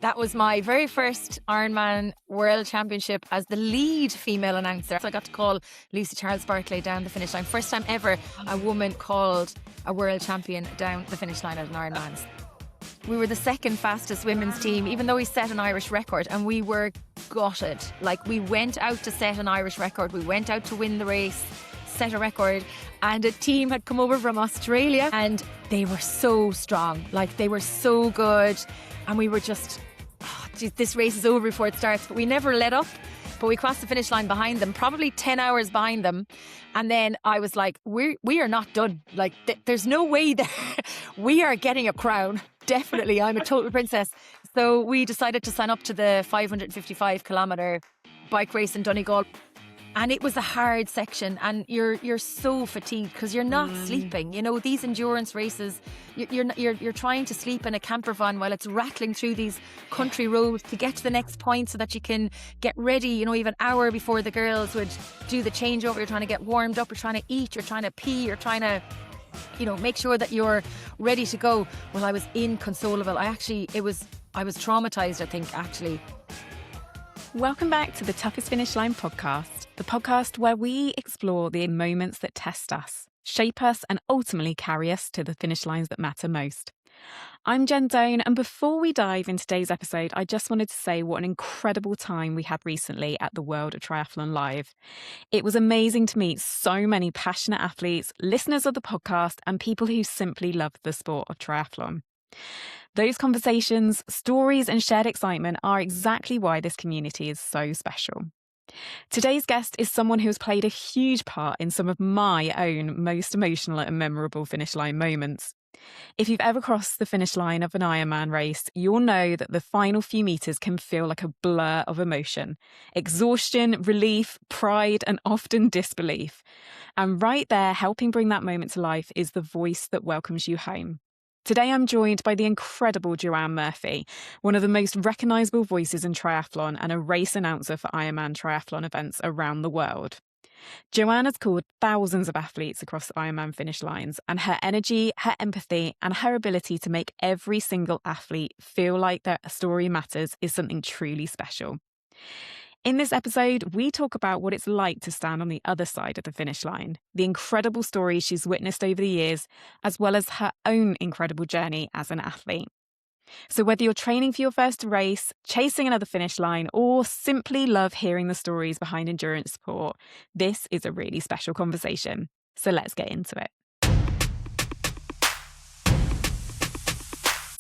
That was my very first Ironman World Championship as the lead female announcer. So I got to call Lucy Charles-Barclay down the finish line. First time ever a woman called a world champion down the finish line at an Ironman. We were the second fastest women's team, even though we set an Irish record, and we were gutted. Like, we went out to set an Irish record. We went out to win the race, set a record, and a team had come over from Australia and they were so strong. Like, they were so good. And we were just, this race is over before it starts. But we never let up. But we crossed the finish line behind them, probably 10 hours behind them. And then I was like, we are not done. Like, there's no way that we are getting a crown. Definitely, I'm a total princess. So we decided to sign up to the 555 kilometre bike race in Donegal. And it was a hard section, and you're so fatigued because you're not sleeping. You know, these endurance races, you're trying to sleep in a camper van while it's rattling through these country roads to get to the next point so that you can get ready. You know, even an hour before the girls would do the changeover, you're trying to get warmed up, you're trying to eat, you're trying to pee, you're trying to, you know, make sure that you're ready to go. Well, I was inconsolable. I was traumatized, I think, actually. Welcome back to the Toughest Finish Line podcast, the podcast where we explore the moments that test us, shape us, and ultimately carry us to the finish lines that matter most. I'm Jen Doan, and before we dive into today's episode, I just wanted to say what an incredible time we had recently at the World of Triathlon Live. It was amazing to meet so many passionate athletes, listeners of the podcast, and people who simply love the sport of triathlon. Those conversations, stories, and shared excitement are exactly why this community is so special. Today's guest is someone who has played a huge part in some of my own most emotional and memorable finish line moments. If you've ever crossed the finish line of an Ironman race, you'll know that the final few meters can feel like a blur of emotion. Exhaustion, relief, pride, and often disbelief. And right there, helping bring that moment to life, is the voice that welcomes you home. Today, I'm joined by the incredible Joanne Murphy, one of the most recognisable voices in triathlon and a race announcer for Ironman triathlon events around the world. Joanne has called thousands of athletes across Ironman finish lines, and her energy, her empathy, and her ability to make every single athlete feel like their story matters is something truly special. In this episode, we talk about what it's like to stand on the other side of the finish line, the incredible stories she's witnessed over the years, as well as her own incredible journey as an athlete. So whether you're training for your first race, chasing another finish line, or simply love hearing the stories behind endurance sport, this is a really special conversation. So let's get into it.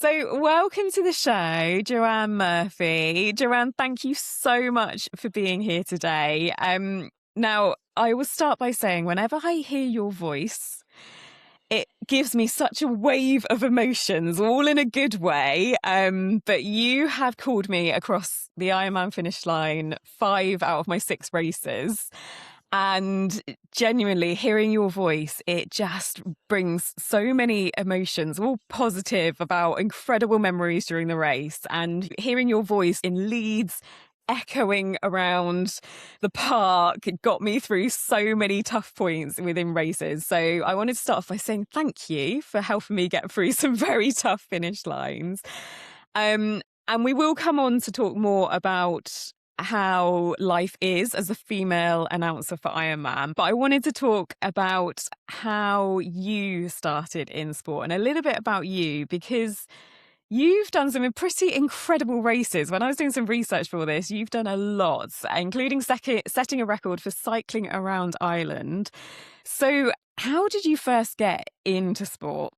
So welcome to the show, Joanne Murphy. Joanne, thank you so much for being here today. Now, I will start by saying whenever I hear your voice, it gives me such a wave of emotions, all in a good way. But you have called me across the Ironman finish line 5 out of my 6 races. And genuinely, hearing your voice, it just brings so many emotions, all positive, about incredible memories during the race. And hearing your voice in Leeds, echoing around the park, it got me through so many tough points within races. So I wanted to start off by saying thank you for helping me get through some very tough finish lines. And we will come on to talk more about how life is as a female announcer for Ironman. But I wanted to talk about how you started in sport and a little bit about you, because you've done some pretty incredible races. When I was doing some research for this, you've done a lot, including setting a record for cycling around Ireland. So how did you first get into sport?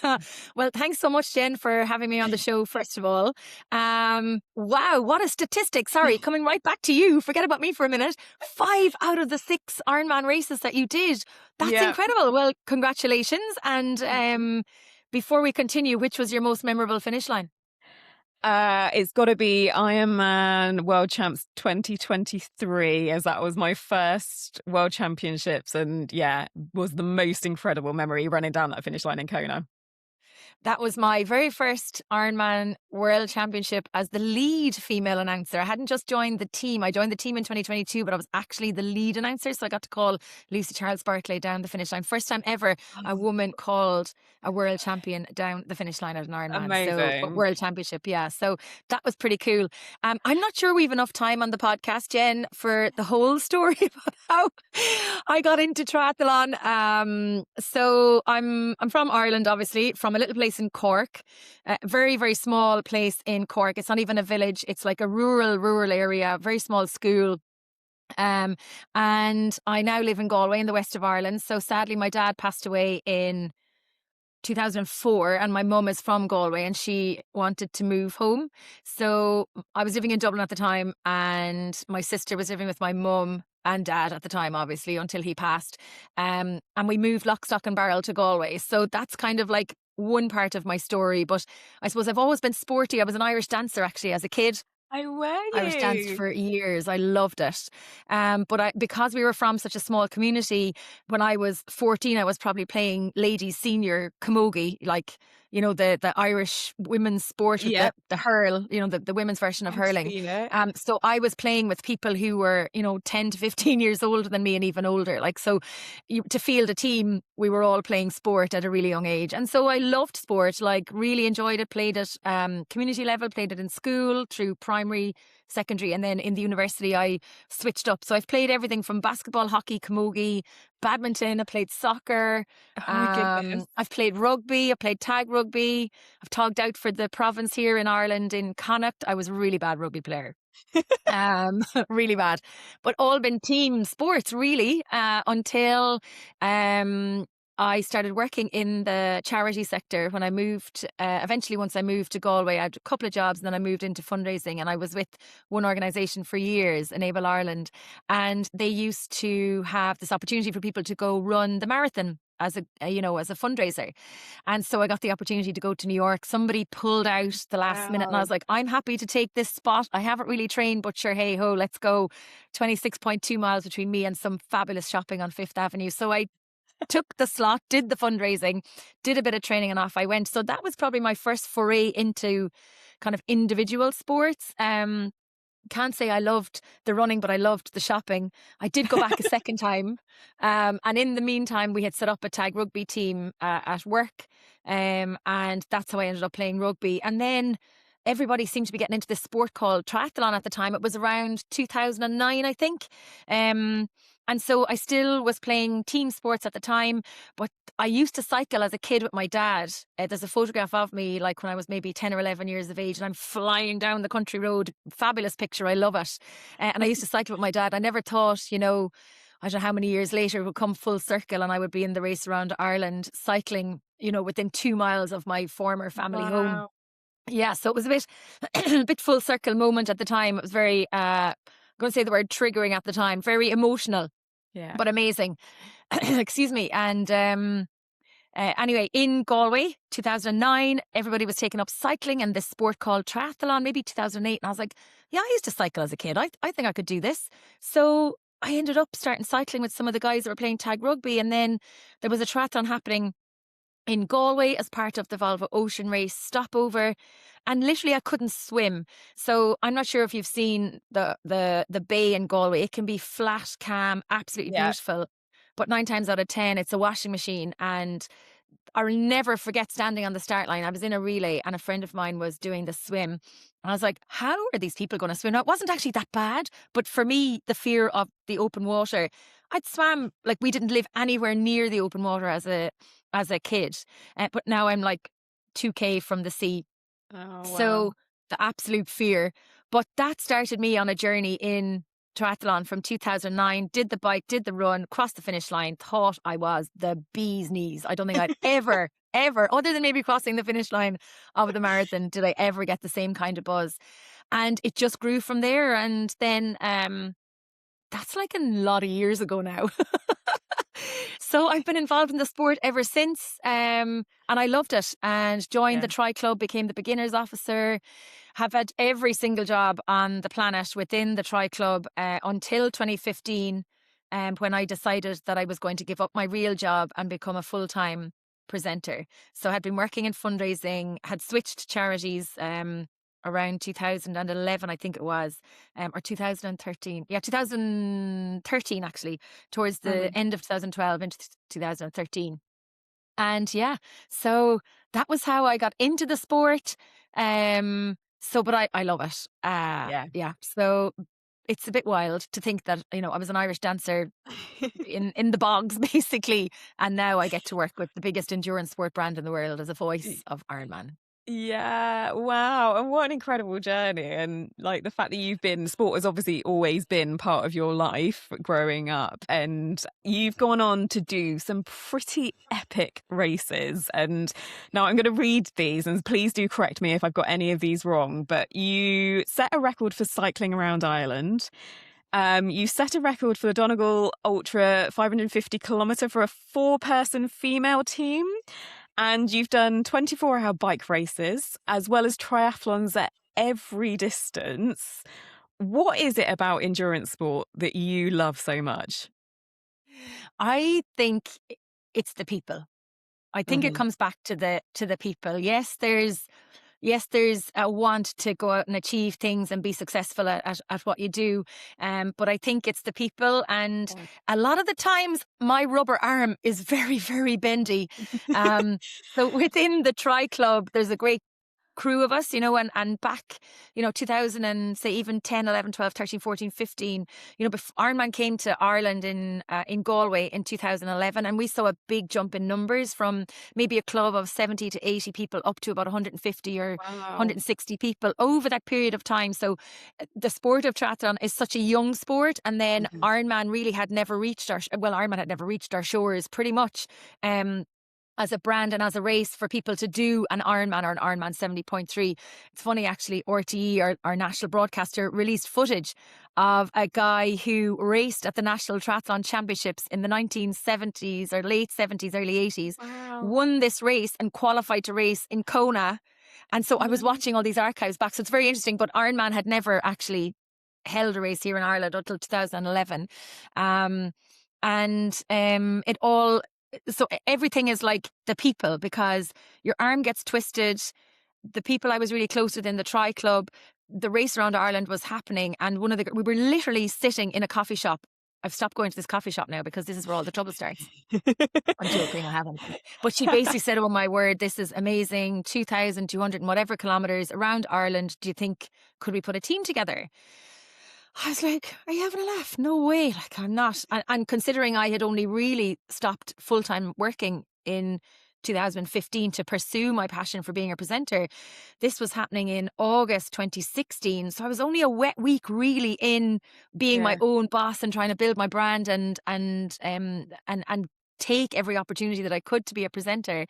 Well, thanks so much, Jen, for having me on the show, first of all. Wow, what a statistic. Sorry, coming right back to you. Forget about me for a minute. 5 out of the 6 Ironman races that you did. That's incredible. Well, congratulations. And before we continue, which was your most memorable finish line? It's got to be Ironman World Champs 2023, as that was my first World Championships, and was the most incredible memory running down that finish line in Kona. That was my very first Ironman World Championship as the lead female announcer. I hadn't just joined the team. I joined the team in 2022, but I was actually the lead announcer. So I got to call Lucy Charles-Barclay down the finish line. First time ever a woman called a world champion down the finish line at an Ironman. So Amazing. World Championship, yeah. So that was pretty cool. I'm not sure we've enough time on the podcast, Jen, for the whole story about how I got into triathlon. So I'm from Ireland, obviously, from a little place in Cork, a very, very small place in Cork. It's not even a village. It's like a rural area, very small school. And I now live in Galway in the west of Ireland. So sadly, my dad passed away in 2004, and my mum is from Galway and she wanted to move home. So I was living in Dublin at the time, and my sister was living with my mum and dad at the time, obviously, until he passed. And we moved lock, stock and barrel to Galway. So that's kind of like one part of my story. But I suppose I've always been sporty. I was an Irish dancer actually as a kid. Oh, were Irish danced you? for years. I loved it. But because we were from such a small community, when I was 14, I was probably playing ladies senior camogie, like, you know, the Irish women's sport with Yeah. the hurl, you know, the women's version of I've hurling. seen it. So I was playing with people who were, you know, 10 to 15 years older than me and even older. Like, so to field a team, we were all playing sport at a really young age. And so I loved sport, like really enjoyed it, played it community level, played it in school through primary, secondary, and then in the university I switched up. So I've played everything from basketball, hockey, camogie, badminton. I played soccer. Oh my goodness. I've played rugby. I played tag rugby. I've togged out for the province here in Ireland in Connacht. I was a really bad rugby player. Really bad, but all been team sports really, until I started working in the charity sector when I moved. Eventually, once I moved to Galway, I had a couple of jobs, and then I moved into fundraising. And I was with one organisation for years, Enable Ireland, and they used to have this opportunity for people to go run the marathon as a fundraiser. And so I got the opportunity to go to New York. Somebody pulled out the last minute, and I was like, I'm happy to take this spot. I haven't really trained, but sure, hey ho, let's go. 26.2 miles between me and some fabulous shopping on Fifth Avenue. So I took the slot, did the fundraising, did a bit of training, and off I went. So that was probably my first foray into kind of individual sports. Can't say I loved the running, but I loved the shopping. I did go back a second time. And in the meantime, we had set up a tag rugby team at work. And that's how I ended up playing rugby. And then everybody seemed to be getting into this sport called triathlon at the time. It was around 2009, I think. And so I still was playing team sports at the time, but I used to cycle as a kid with my dad. There's a photograph of me like when I was maybe 10 or 11 years of age, and I'm flying down the country road. Fabulous picture. I love it. And I used to cycle with my dad. I never thought, you know, I don't know how many years later it would come full circle and I would be in the race around Ireland cycling, you know, within 2 miles of my former family home. Wow. Yeah, so it was a bit a bit full circle moment at the time. It was very I'm going to say the word triggering at the time, very emotional, Yeah. but amazing. Excuse me. And anyway, in Galway, 2009, everybody was taking up cycling and this sport called triathlon, maybe 2008. And I was like, yeah, I used to cycle as a kid. I think I could do this. So I ended up starting cycling with some of the guys that were playing tag rugby. And then there was a triathlon happening in Galway as part of the Volvo Ocean Race stopover, and literally I couldn't swim. So I'm not sure if you've seen the bay in Galway. It can be flat, calm, absolutely beautiful, but 9 times out of 10 it's a washing machine. And I'll never forget standing on the start line. I was in a relay and a friend of mine was doing the swim. And I was like, how are these people going to swim? Now, it wasn't actually that bad, but for me, the fear of the open water, I'd swam, like we didn't live anywhere near the open water as a kid. But now I'm like 2K from the sea. Oh, wow. So the absolute fear. But that started me on a journey in triathlon from 2009, did the bike, did the run, crossed the finish line, thought I was the bee's knees. I don't think I'd ever, other than maybe crossing the finish line of the marathon, did I ever get the same kind of buzz. And it just grew from there. And then that's like a lot of years ago now. So I've been involved in the sport ever since, and I loved it, and joined the Tri Club, became the beginners officer, have had every single job on the planet within the Tri Club until 2015, when I decided that I was going to give up my real job and become a full-time presenter. So I had been working in fundraising, had switched charities around 2011, I think it was, or 2013. Yeah, 2013 actually, towards the end of 2012 into 2013. And yeah, so that was how I got into the sport. But I love it. Yeah. So it's a bit wild to think that, I was an Irish dancer in the bogs basically, and now I get to work with the biggest endurance sport brand in the world as a voice of Ironman. Yeah, wow. And what an incredible journey. And like the fact that sport has obviously always been part of your life growing up. And you've gone on to do some pretty epic races. And now I'm going to read these, and please do correct me if I've got any of these wrong. But you set a record for cycling around Ireland. You set a record for the Donegal Ultra 550 kilometre for a 4-person female team. And you've done 24-hour bike races, as well as triathlons at every distance. What is it about endurance sport that you love so much? I think it's the people. I think it Mm-hmm. comes back to the people. Yes, there's a want to go out and achieve things and be successful at what you do. But I think it's the people. And a lot of the times my rubber arm is very, very bendy. So within the Tri Club, there's a great crew of us, and back, 2000 and say even 10, 11, 12, 13, 14, 15, before Ironman came to Ireland in Galway in 2011, and we saw a big jump in numbers from maybe a club of 70 to 80 people up to about 150 or 160 people over that period of time. So the sport of triathlon is such a young sport, and then Ironman really had never reached Ironman had never reached our shores pretty much. As a brand and as a race for people to do an Ironman or an Ironman 70.3. It's funny, actually, RTE, our national broadcaster, released footage of a guy who raced at the National Triathlon Championships in the 1970s or late 70s, early 80s, won this race and qualified to race in Kona. And so I was watching all these archives back. So it's very interesting, but Ironman had never actually held a race here in Ireland until 2011. So everything is like the people, because your arm gets twisted. The people I was really close with in the Tri Club, the race around Ireland was happening, and we were literally sitting in a coffee shop. I've stopped going to this coffee shop now because this is where all the trouble starts. I'm joking, I haven't. But she basically said, "Oh my word, this is amazing. 2,200 and whatever kilometres around Ireland. Do you think, could we put a team together?" I was like, "Are you having a laugh? No way. Like, I'm not." And considering I had only really stopped full-time working in 2015 to pursue my passion for being a presenter, this was happening in August 2016. So I was only a wet week really in being my own boss and trying to build my brand and take every opportunity that I could to be a presenter.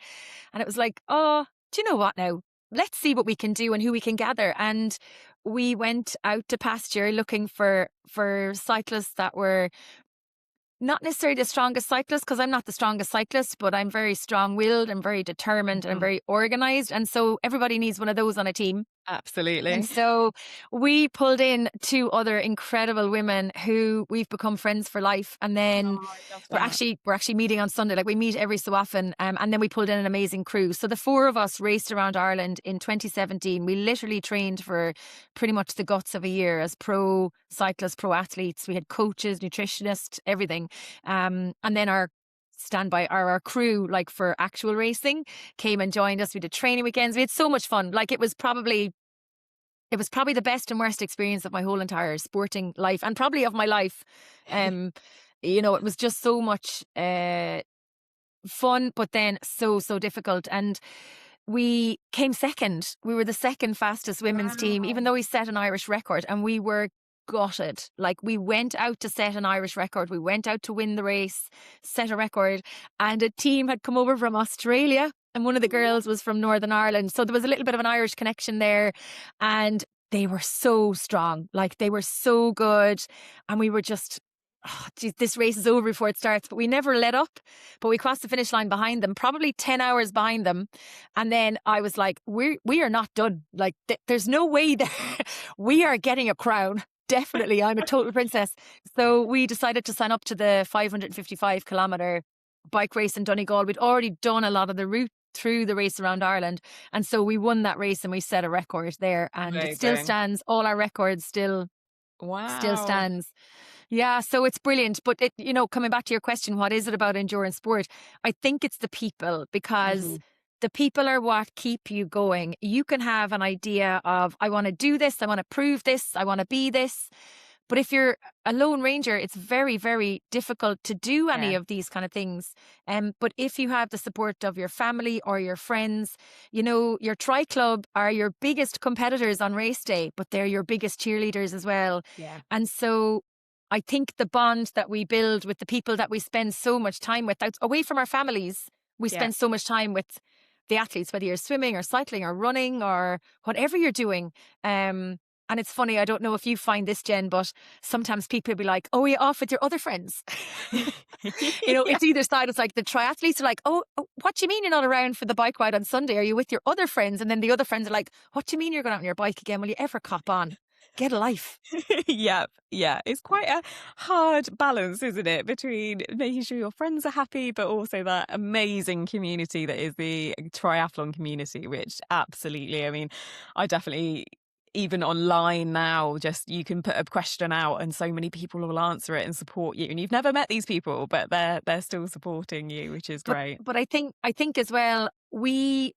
And it was like, oh, do you know what now? Let's see what we can do and who we can gather. And we went out to pasture looking for cyclists that were not necessarily the strongest cyclists, because I'm not the strongest cyclist, but I'm very strong-willed and very determined and I'm very organised. And so everybody needs one of those on a team. Absolutely. And so we pulled in 2 other incredible women who we've become friends for life. And then we're actually meeting on Sunday. Like, we meet every so often. And then we pulled in an amazing crew. So the 4 of us raced around Ireland in 2017. We literally trained for pretty much the guts of a year as pro cyclists, pro athletes. We had coaches, nutritionists, everything. And then our crew, like for actual racing, came and joined us. We did training weekends. We had so much fun. Like, it was probably the best and worst experience of my whole entire sporting life, and probably of my life. It was just so much fun, but then so difficult. And we came second. We were the second fastest women's team, even though we set an Irish record, and we were gutted. Like, we went out to set an Irish record. We went out to win the race, set a record, and a team had come over from Australia, and one of the girls was from Northern Ireland. So there was a little bit of an Irish connection there, and they were so strong. Like, they were so good, and we were just, oh, geez, this race is over before it starts. But we never let up. But we crossed the finish line behind them, probably 10 hours behind them. And then I was like, we are not done. Like, there's no way that we are getting a crown. Definitely, I'm a total princess. So we decided to sign up to the 555 kilometre bike race in Donegal. We'd already done a lot of the route through the race around Ireland. And so we won that race and we set a record there. And it still Amazing. stands. All our records still Wow. stands. Yeah, so it's brilliant. But coming back to your question, what is it about endurance sport? I think it's the people, because Mhm. the people are what keep you going. You can have an idea of, I want to do this, I want to prove this, I want to be this. But if you're a lone ranger, it's very, very difficult to do any Yeah. of these kind of things. But if you have the support of your family or your friends, your tri club are your biggest competitors on race day, but they're your biggest cheerleaders as well. Yeah. And so I think the bond that we build with the people that we spend so much time with, away from our families, we Yeah. spend so much time with the athletes, whether you're swimming or cycling or running or whatever you're doing. And it's funny, I don't know if you find this, Jen, but sometimes people be like, oh, are you off with your other friends? Yeah. It's either side. It's like the triathletes are like, oh, what do you mean you're not around for the bike ride on Sunday? Are you with your other friends? And then the other friends are like, what do you mean you're going out on your bike again? Will you ever cop on? Get a life. Yep. Yeah. It's quite a hard balance, isn't it? Between making sure your friends are happy, but also that amazing community that is the triathlon community, which absolutely, I mean, I definitely, even online now, just you can put a question out and so many people will answer it and support you. And you've never met these people, but they're still supporting you, which is But great. but I think as well, we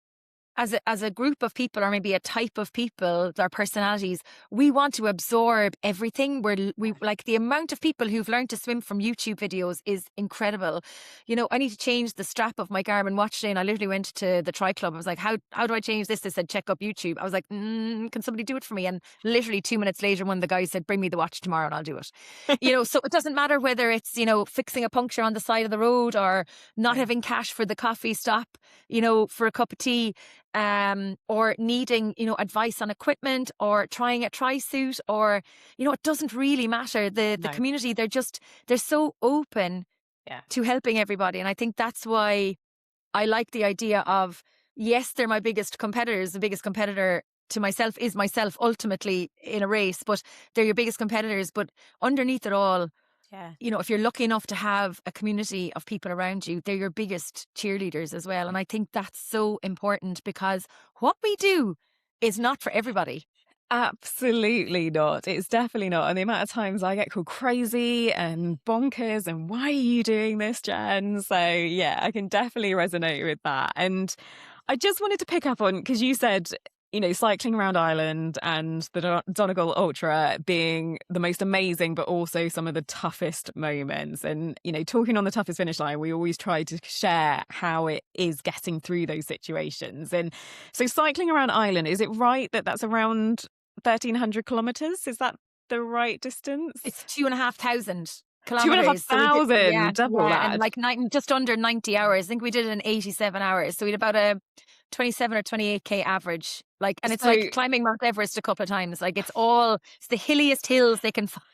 as a group of people, or maybe a type of people, our personalities, we want to absorb everything. We like the amount of people who've learned to swim from YouTube videos is incredible. I need to change the strap of my Garmin watch today, and I literally went to the Tri Club. I was like, how do I change this? They said, check up YouTube. I was like, can somebody do it for me? And literally 2 minutes later, one of the guys said, bring me the watch tomorrow and I'll do it. So it doesn't matter whether it's, fixing a puncture on the side of the road or not Yeah. having cash for the coffee stop, for a cup of tea, or needing, advice on equipment or trying a tri suit, or, it doesn't really matter. The No. community, they're so open Yeah. to helping everybody. And I think that's why I like the idea of, yes, they're my biggest competitors. The biggest competitor to myself is myself ultimately in a race, but they're your biggest competitors. But underneath it all, Yeah. if you're lucky enough to have a community of people around you, they're your biggest cheerleaders as well. And I think that's so important, because what we do is not for everybody. Absolutely not. It's definitely not. And the amount of times I get called crazy and bonkers and why are you doing this, Jen? So yeah, I can definitely resonate with that. And I just wanted to pick up on, because you said, cycling around Ireland and the Donegal Ultra being the most amazing, but also some of the toughest moments. And, talking on the toughest finish line, we always try to share how it is getting through those situations. And so cycling around Ireland, is it right that that's around 1,300 kilometres? Is that the right distance? It's 2,500 Two and a half kilometers. So we did, yeah, thousand, double yeah. And that. like just under 90 hours. I think we did it in 87 hours. So we had about a 27 or 28K average. And it's So, like climbing Mount Everest a couple of times. It's the hilliest hills they can find.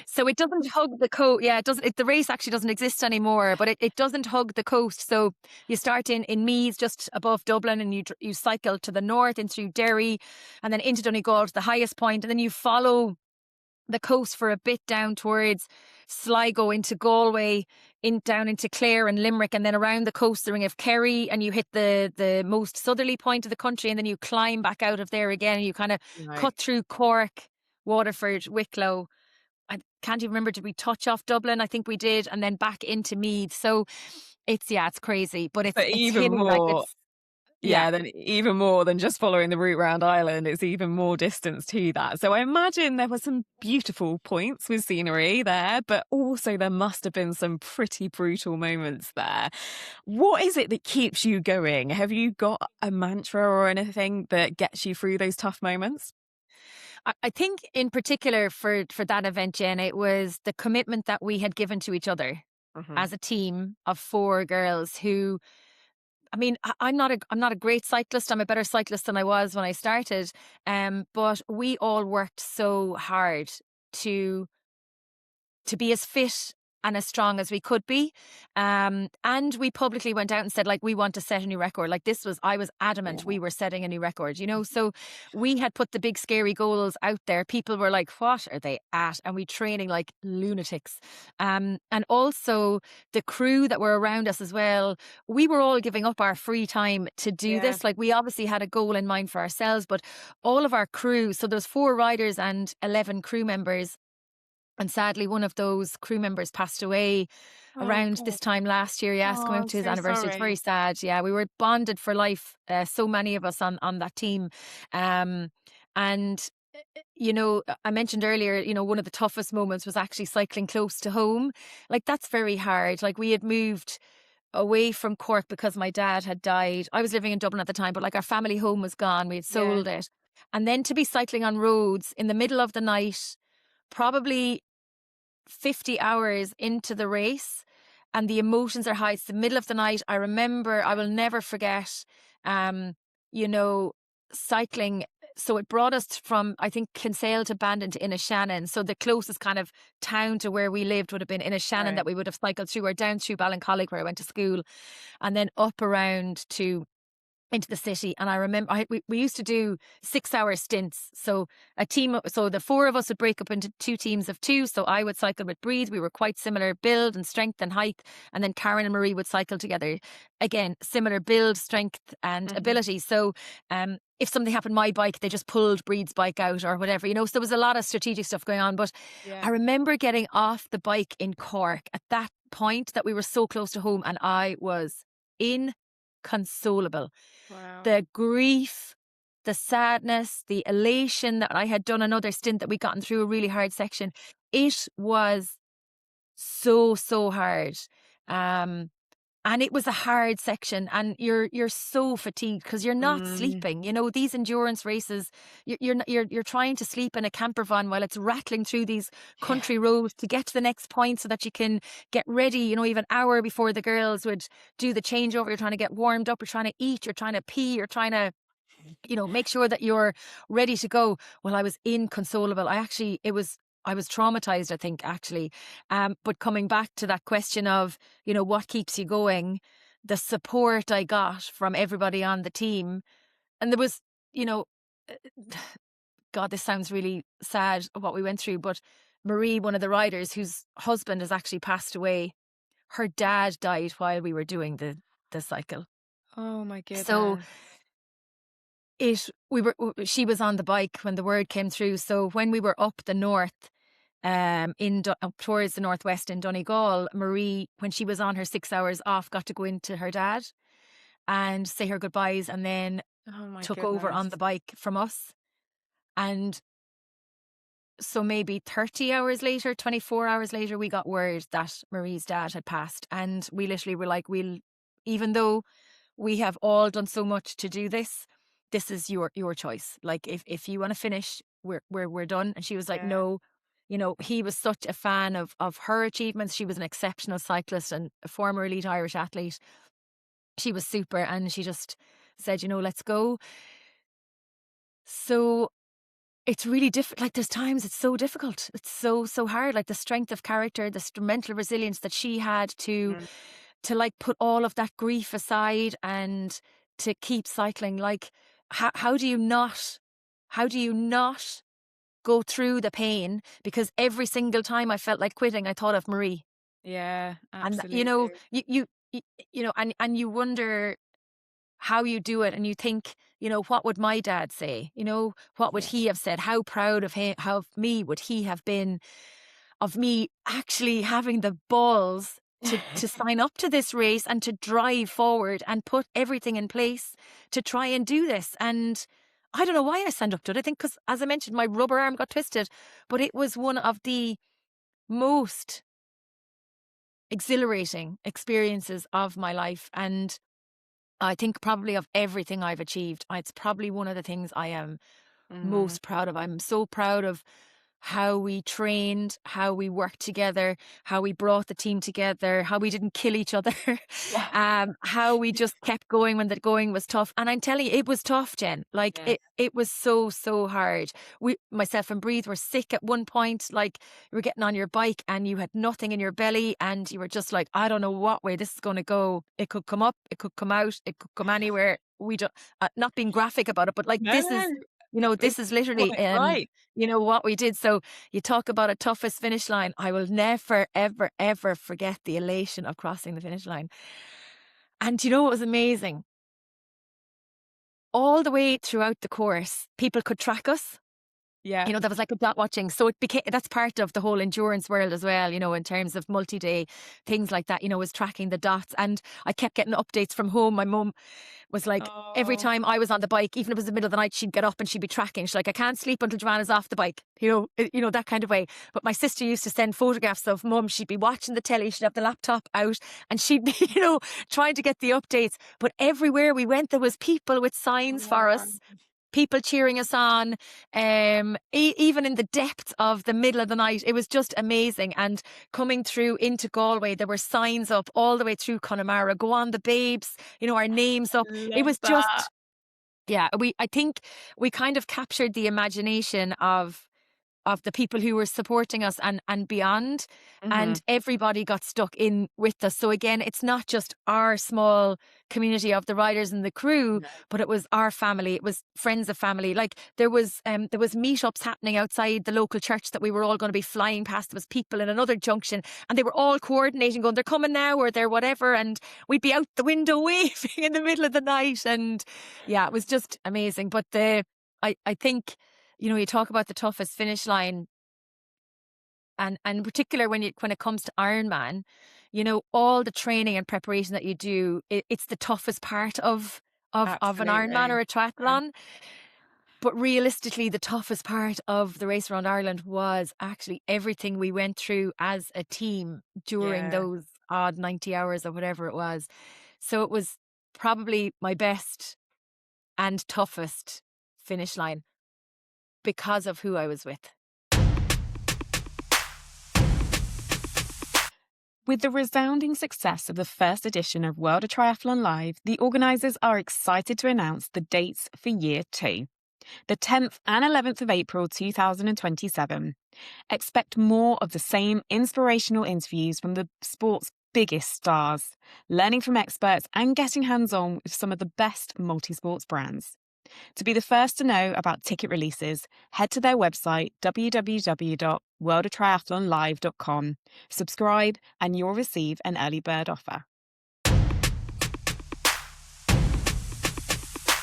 So it doesn't hug the coast. Yeah, it doesn't. The race actually doesn't exist anymore, but it doesn't hug the coast. So you start in Meath, just above Dublin, and you cycle to the north and through Derry, and then into Donegal to the highest point, and then you follow the coast for a bit down towards Sligo into Galway, down into Clare and Limerick, and then around the coast the Ring of Kerry, and you hit the most southerly point of the country, and then you climb back out of there again, and you kind of right. cut through Cork, Waterford, Wicklow. I can't even remember, did we touch off Dublin? I think we did, and then back into Meath. So it's crazy, but But it's even hilly, more, yeah. yeah, then even more than just following the route around Ireland, it's even more distance to that. So I imagine there were some beautiful points with scenery there, but also there must have been some pretty brutal moments there. What is it that keeps you going? Have you got a mantra or anything that gets you through those tough moments? I think in particular for that event, Jen, it was the commitment that we had given to each other Hmm. as a team of four girls who, I mean, I'm not a great cyclist. I'm a better cyclist than I was when I started. But we all worked so hard to be as fit and as strong as we could be. And we publicly went out and said, like, we want to set a new record. Like, I was adamant we were setting a new record, you know. So we had put the big scary goals out there. People were like, what are they at? And we training like lunatics. And also the crew that were around us as well, we were all giving up our free time to do this. Like, we obviously had a goal in mind for ourselves, but all of our crew, so there's 4 riders and 11 crew members. And sadly, one of those crew members passed away around this time last year. Yes, coming up to his anniversary. It's very sad. Yeah, we were bonded for life. So many of us on that team. And you know, I mentioned earlier, you know, one of the toughest moments was actually cycling close to home. Like, that's very hard. Like, we had moved away from Cork because my dad had died. I was living in Dublin at the time, but like, our family home was gone. We had sold it. And then to be cycling on roads in the middle of the night, probably 50 hours into the race, and the emotions are high. It's the middle of the night. I remember, I will never forget, you know, cycling. So it brought us from, I think, Kinsale to Bandon to Inishannon. So the closest kind of town to where we lived would have been Inishannon, that we would have cycled through, or down through Ballincollig where I went to school, and then up around to into the city. And I remember we used to do 6-hour stints. So the 4 of us would break up into 2 teams of 2. So I would cycle with Breathe. We were quite similar build and strength and height. And then Karen and Marie would cycle together. Again, similar build, strength and ability. So if something happened my bike, they just pulled Breed's bike out or whatever, you know. So there was a lot of strategic stuff going on. But I remember getting off the bike in Cork at that point, that we were so close to home, and I was inconsolable. Wow. The grief, the sadness, the elation that I had done another stint, that we'd gotten through a really hard section. It was so hard. And it was a hard section, and you're so fatigued because you're not sleeping. You know, these endurance races, you're trying to sleep in a camper van while it's rattling through these country roads to get to the next point so that you can get ready, you know, even an hour before the girls would do the changeover. You're trying to get warmed up, you're trying to eat, you're trying to pee, you're trying to, you know, make sure that you're ready to go. Well, I was inconsolable. I was traumatized, I think, actually. But coming back to that question of, you know, what keeps you going, the support I got from everybody on the team. And there was, you know, God, this sounds really sad, what we went through, but Marie, one of the riders whose husband has actually passed away, her dad died while we were doing the cycle. Oh my goodness. So she was on the bike when the word came through. So when we were up the north, up towards the northwest in Donegal, Marie, when she was on her 6 hours off, got to go into her dad and say her goodbyes, and then took over on the bike from us. And so maybe 30 hours later, 24 hours later, we got word that Marie's dad had passed. And we literally were like, even though we have all done so much to do this, this is your choice. Like, if you want to finish, we're done. And she was like, no. You know, he was such a fan of her achievements. She was an exceptional cyclist and a former elite Irish athlete. She was super, and she just said, you know, let's go. So it's really difficult. Like, there's times it's so difficult. It's so hard. Like, the strength of character, the mental resilience that she had to like put all of that grief aside and to keep cycling. Like, how do you not go through the pain? Because every single time I felt like quitting, I thought of Marie. Yeah, absolutely. And you know, you know, and you wonder how you do it, and you think, you know, what would my dad say? You know, what would he have said? How proud of him, of me would he have been, of me actually having the balls to sign up to this race and to drive forward and put everything in place to try and do this. And I don't know why I signed up to it. I think because, as I mentioned, my rubber arm got twisted, but it was one of the most exhilarating experiences of my life. And I think probably of everything I've achieved, it's probably one of the things I am most proud of. I'm so proud of how we trained, how we worked together, how we brought the team together, how we didn't kill each other, Yeah. how we just kept going when the going was tough. And I'm telling you, it was tough, Jen. Like Yeah. it was so, so hard. Myself and Breathe were sick at one point. Like you were getting on your bike and you had nothing in your belly and you were just like, I don't know what way this is going to go. It could come up, it could come out, it could come anywhere. We don't, not being graphic about it, but like No, this is, this is literally, quite right. what we did. So you talk about a toughest finish line. I will never, ever, ever forget the elation of crossing the finish line. And you know what was amazing? All the way throughout the course, people could track us. Yeah. There was like a dot watching. So that's part of the whole endurance world as well, in terms of multi-day, things like that, was tracking the dots. And I kept getting updates from home. My mum was like, every Oh, time I was on the bike, even if it was the middle of the night, she'd get up and she'd be tracking. She's like, I can't sleep until Joanna's off the bike, that kind of way. But my sister used to send photographs of mum. She'd be watching the telly, she'd have the laptop out and she'd be, trying to get the updates. But everywhere we went, there was people with signs for wow. us. People cheering us on, even in the depths of the middle of the night. It was just amazing. And coming through into Galway, there were signs up all the way through Connemara, go on the babes, our names up. It Love was that. just, yeah, I think we kind of captured the imagination of the people who were supporting us and beyond. Mhm. And everybody got stuck in with us. So again, it's not just our small community of the riders and the crew, No. but it was our family. It was friends of family. Like there was meetups happening outside the local church that we were all going to be flying past. There was people in another junction and they were all coordinating, going, they're coming now or they're whatever. And we'd be out the window waving in the middle of the night. And yeah, it was just amazing. But I think, you talk about the toughest finish line, and in particular when it comes to Ironman, all the training and preparation that you do, it's the toughest part of an Ironman or Absolutely. a triathlon. But realistically, the toughest part of the race around Ireland was actually everything we went through as a team during Yeah. those odd 90 hours or whatever it was. So it was probably my best and toughest finish line because of who I was with. With the resounding success of the first edition of World of Triathlon Live, the organisers are excited to announce the dates for year 2, the 10th and 11th of April 2027. Expect more of the same inspirational interviews from the sport's biggest stars, learning from experts and getting hands-on with some of the best multi-sports brands. To be the first to know about ticket releases, head to their website www.worldoftriathlonlive.com, subscribe, and you'll receive an early bird offer.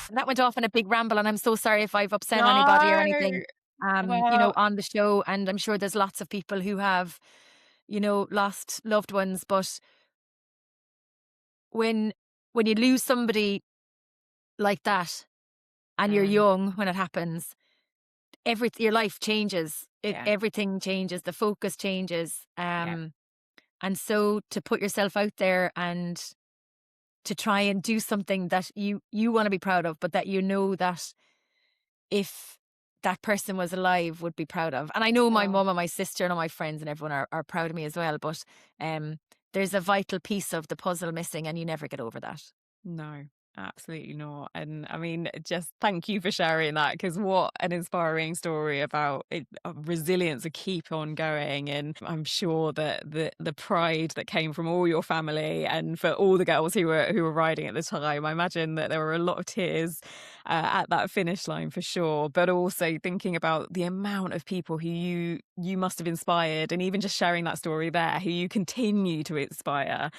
And that went off in a big ramble, and I'm so sorry if I've upset anybody or anything, No, well, on the show. And I'm sure there's lots of people who have, lost loved ones. But when you lose somebody like that and you're mm, young when it happens, your life changes. yeah, Everything changes. The focus changes. yeah, And so to put yourself out there and to try and do something that you want to be proud of, but that that if that person was alive would be proud of. And I know my oh, mum and my sister and all my friends and everyone are proud of me as well. But there's a vital piece of the puzzle missing and you never get over that. no. Absolutely not. And I mean, just thank you for sharing that, because what an inspiring story about resilience to keep on going. And I'm sure that the pride that came from all your family and for all the girls who were riding at the time, I imagine that there were a lot of tears at that finish line for sure. But also thinking about the amount of people who you must have inspired, and even just sharing that story there, who you continue to inspire.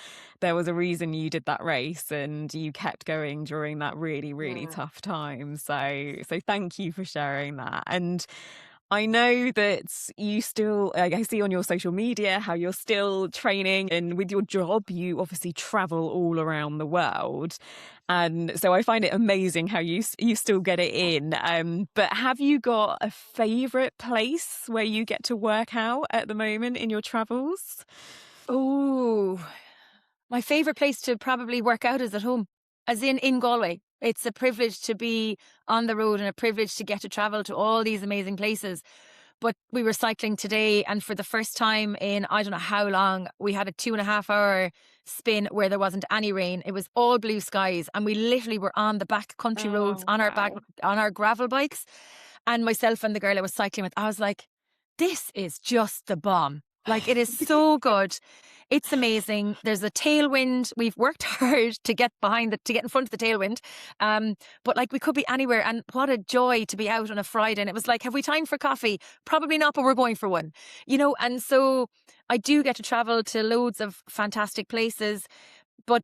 There was a reason you did that race and you kept going during that really, really Mm. tough time. So thank you for sharing that. And I know that you still, I see on your social media how you're still training, and with your job, you obviously travel all around the world. And so I find it amazing how you still get it in. But have you got a favourite place where you get to work out at the moment in your travels? Oh, my favorite place to probably work out is at home, as in Galway. It's a privilege to be on the road and a privilege to get to travel to all these amazing places. But we were cycling today, and for the first time in I don't know how long, we had a 2.5 hour spin where there wasn't any rain. It was all blue skies, and we literally were on the back country roads Oh, on our wow. gravel bikes. And myself and the girl I was cycling with, I was like, this is just the bomb. Like, it is so good. It's amazing. There's a tailwind. We've worked hard to get to get in front of the tailwind. But like, we could be anywhere. And what a joy to be out on a Friday. And it was like, have we time for coffee? Probably not, but we're going for one, And so I do get to travel to loads of fantastic places, but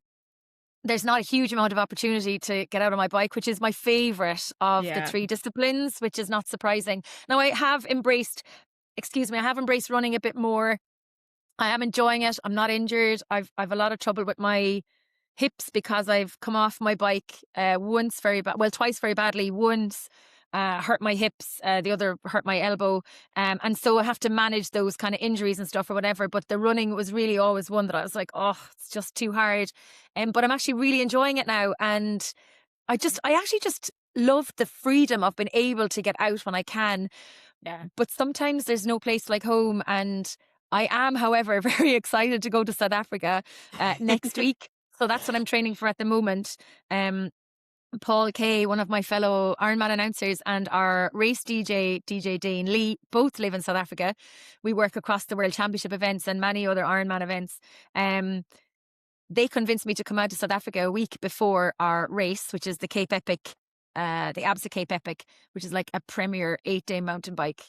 there's not a huge amount of opportunity to get out on my bike, which is my favorite of the Yeah. 3 disciplines, which is not surprising. Now, I have embraced running a bit more. I am enjoying it. I'm not injured. I've a lot of trouble with my hips because I've come off my bike twice very badly. Once hurt my hips, the other hurt my elbow. And so I have to manage those kind of injuries and stuff or whatever. But the running was really always one that I was like, oh, it's just too hard. But I'm actually really enjoying it now. And I actually just love the freedom of being able to get out when I can. Yeah. But sometimes there's no place like home. And I am, however, very excited to go to South Africa next week. So that's what I'm training for at the moment. Paul Kay, one of my fellow Ironman announcers, and our race DJ Dane Lee, both live in South Africa. We work across the World Championship events and many other Ironman events. They convinced me to come out to South Africa a week before our race, which is the Cape Epic, the ABSA Cape Epic, which is like a premier 8-day mountain bike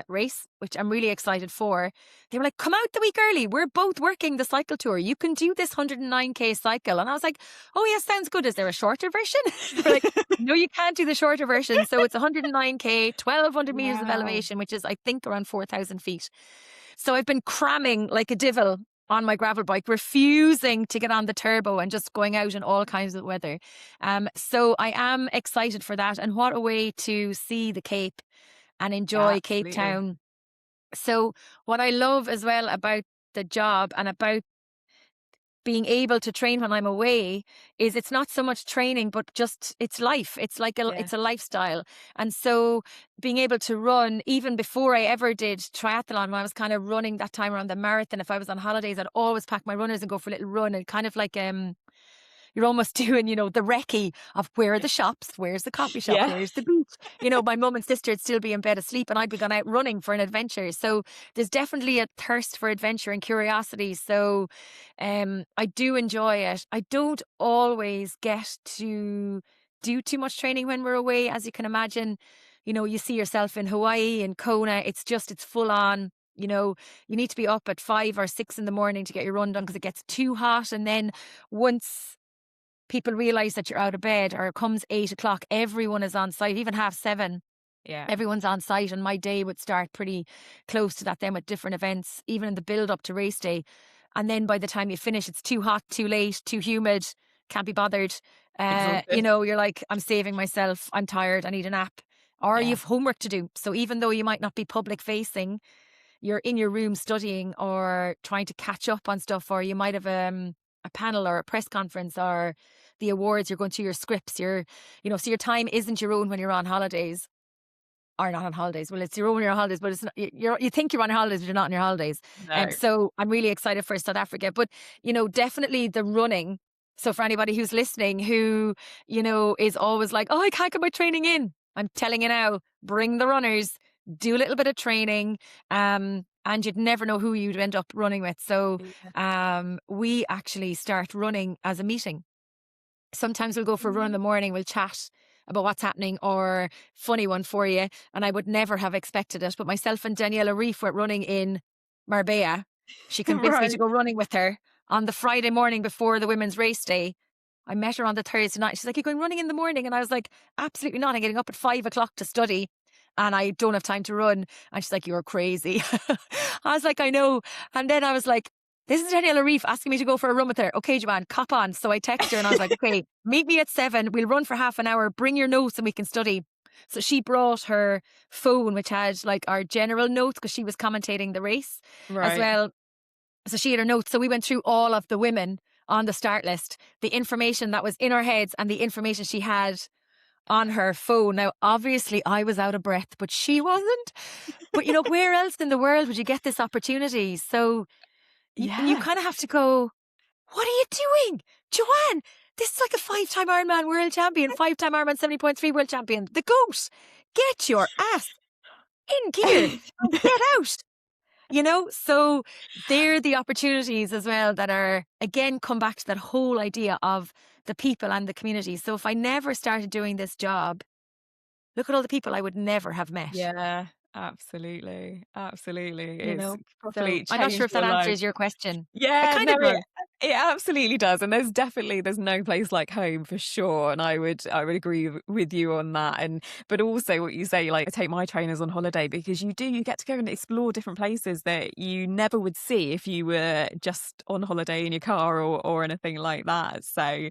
race, which I'm really excited for. They were like, come out the week early. We're both working the cycle tour. You can do this 109k cycle. And I was like, oh, yes, sounds good. Is there a shorter version? They're like, no, you can't do the shorter version. So it's 109k, 1200 meters of Wow. elevation, which is, I think, around 4,000 feet. So I've been cramming like a divil on my gravel bike, refusing to get on the turbo and just going out in all kinds of weather. So I am excited for that. And what a way to see the Cape and enjoy Cape Absolutely. Town. So what I love as well about the job and about being able to train when I'm away is it's not so much training, but just it's life. It's like it's a lifestyle. And so being able to run, even before I ever did triathlon, when I was kind of running that time around the marathon, if I was on holidays, I'd always pack my runners and go for a little run, and kind of like you're almost doing, the recce of where are the shops, where's the coffee shop, Yeah. where's the beach. My mum and sister would still be in bed asleep and I'd be gone out running for an adventure. So there's definitely a thirst for adventure and curiosity. So I do enjoy it. I don't always get to do too much training when we're away, as you can imagine. You see yourself in Hawaii and Kona. It's full on. You need to be up at 5 or 6 in the morning to get your run done because it gets too hot. And then once people realize that you're out of bed, or it comes 8 o'clock, everyone is on site, even 7:30. Yeah. Everyone's on site, and my day would start pretty close to that then with different events, even in the build up to race day. And then by the time you finish, it's too hot, too late, too humid, can't be bothered. Exhausted. You're like, I'm saving myself, I'm tired, I need a nap. Or Yeah. you've homework to do. So even though you might not be public facing, you're in your room studying or trying to catch up on stuff, or you might have a panel or a press conference or the awards, you're going through your scripts, so your time isn't your own when you're on holidays. Or not on holidays. Well, it's your own when you're on holidays, but it's not, you think you're on holidays, but you're not on your holidays. No. So I'm really excited for South Africa. But, definitely the running. So for anybody who's listening who, is always like, oh, I can't get my training in. I'm telling you now, bring the runners, do a little bit of training, and you'd never know who you'd end up running with. So we actually start running as a meeting. Sometimes we'll go for a run in the morning, we'll chat about what's happening, or funny one for you. And I would never have expected it. But myself and Daniela Reef were running in Marbella. She convinced me to go running with her on the Friday morning before the women's race day. I met her on the Thursday night. She's like, you're going running in the morning? And I was like, absolutely not. I'm getting up at 5 o'clock to study and I don't have time to run. And she's like, you're crazy. I was like, I know. And then I was like, this is Daniela Reef asking me to go for a run with her. Okay, Joanne, cop on. So I texted her and I was like, okay, meet me at 7. We'll run for half an hour. Bring your notes and we can study. So she brought her phone, which had like our general notes because she was commentating the race as well. So she had her notes. So we went through all of the women on the start list, the information that was in our heads and the information she had on her phone. Now, obviously, I was out of breath, but she wasn't. But, where else in the world would you get this opportunity? So you Yes. kind of have to go, what are you doing? Joanne, this is like a 5-time Ironman world champion, 5-time Ironman 70.3 world champion, the GOAT. Get your ass in gear and get out. So they're the opportunities as well that are, again, come back to that whole idea of the people and the community. So if I never started doing this job, look at all the people I would never have met. Yeah, absolutely. Absolutely. It's So properly I'm not sure changed if that your life. answers your question. It Yeah, kind no, of does. it absolutely does, and there's no place like home for sure, and I would agree with you on that, but also what you say, like I take my trainers on holiday because you get to go and explore different places that you never would see if you were just on holiday in your car or anything like that. So,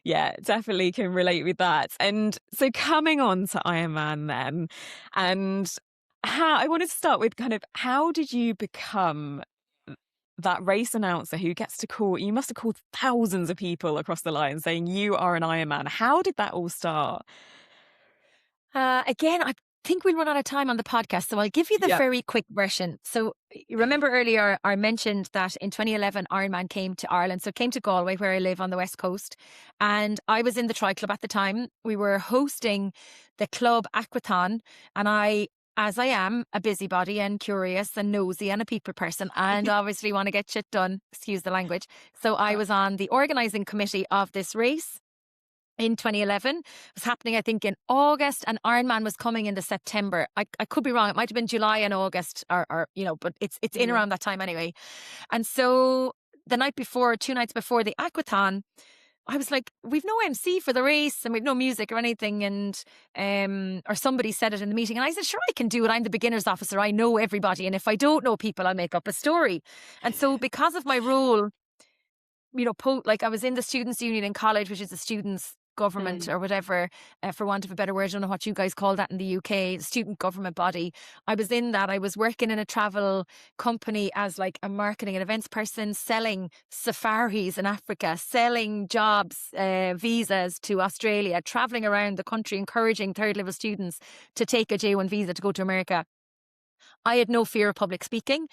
yeah, definitely can relate with that. And so coming on to Ironman then, and how I wanted to start with kind of how did you become that race announcer who gets to call, you must have called thousands of people across the line saying you are an Ironman. How did that all start? Again, I think we'll run out of time on the podcast, so I'll give you the Yep. very quick version. So you remember earlier I mentioned that in 2011 Ironman came to Ireland, so it came to Galway where I live on the west coast, and I was in the Tri Club at the time. We were hosting the club aquathon, and as I am a busybody and curious and nosy and a people person and obviously want to get shit done, excuse the language. So I was on the organising committee of this race in 2011. It was happening, I think, in August, and Ironman was coming in the September. I could be wrong. It might have been July and August, but it's in Yeah. around that time anyway. And so the night before, 2 nights before the aquathon, I was like, we've no MC for the race and we've no music or anything. And, or somebody said it in the meeting. And I said, sure, I can do it. I'm the beginner's officer. I know everybody. And if I don't know people, I'll make up a story. And so because of my role, like I was in the Students' Union in college, which is the students' government or whatever, for want of a better word. I don't know what you guys call that in the UK, student government body. I was in that. I was working in a travel company as like a marketing and events person, selling safaris in Africa, selling jobs, visas to Australia, traveling around the country, encouraging third level students to take a J1 visa to go to America. I had no fear of public speaking.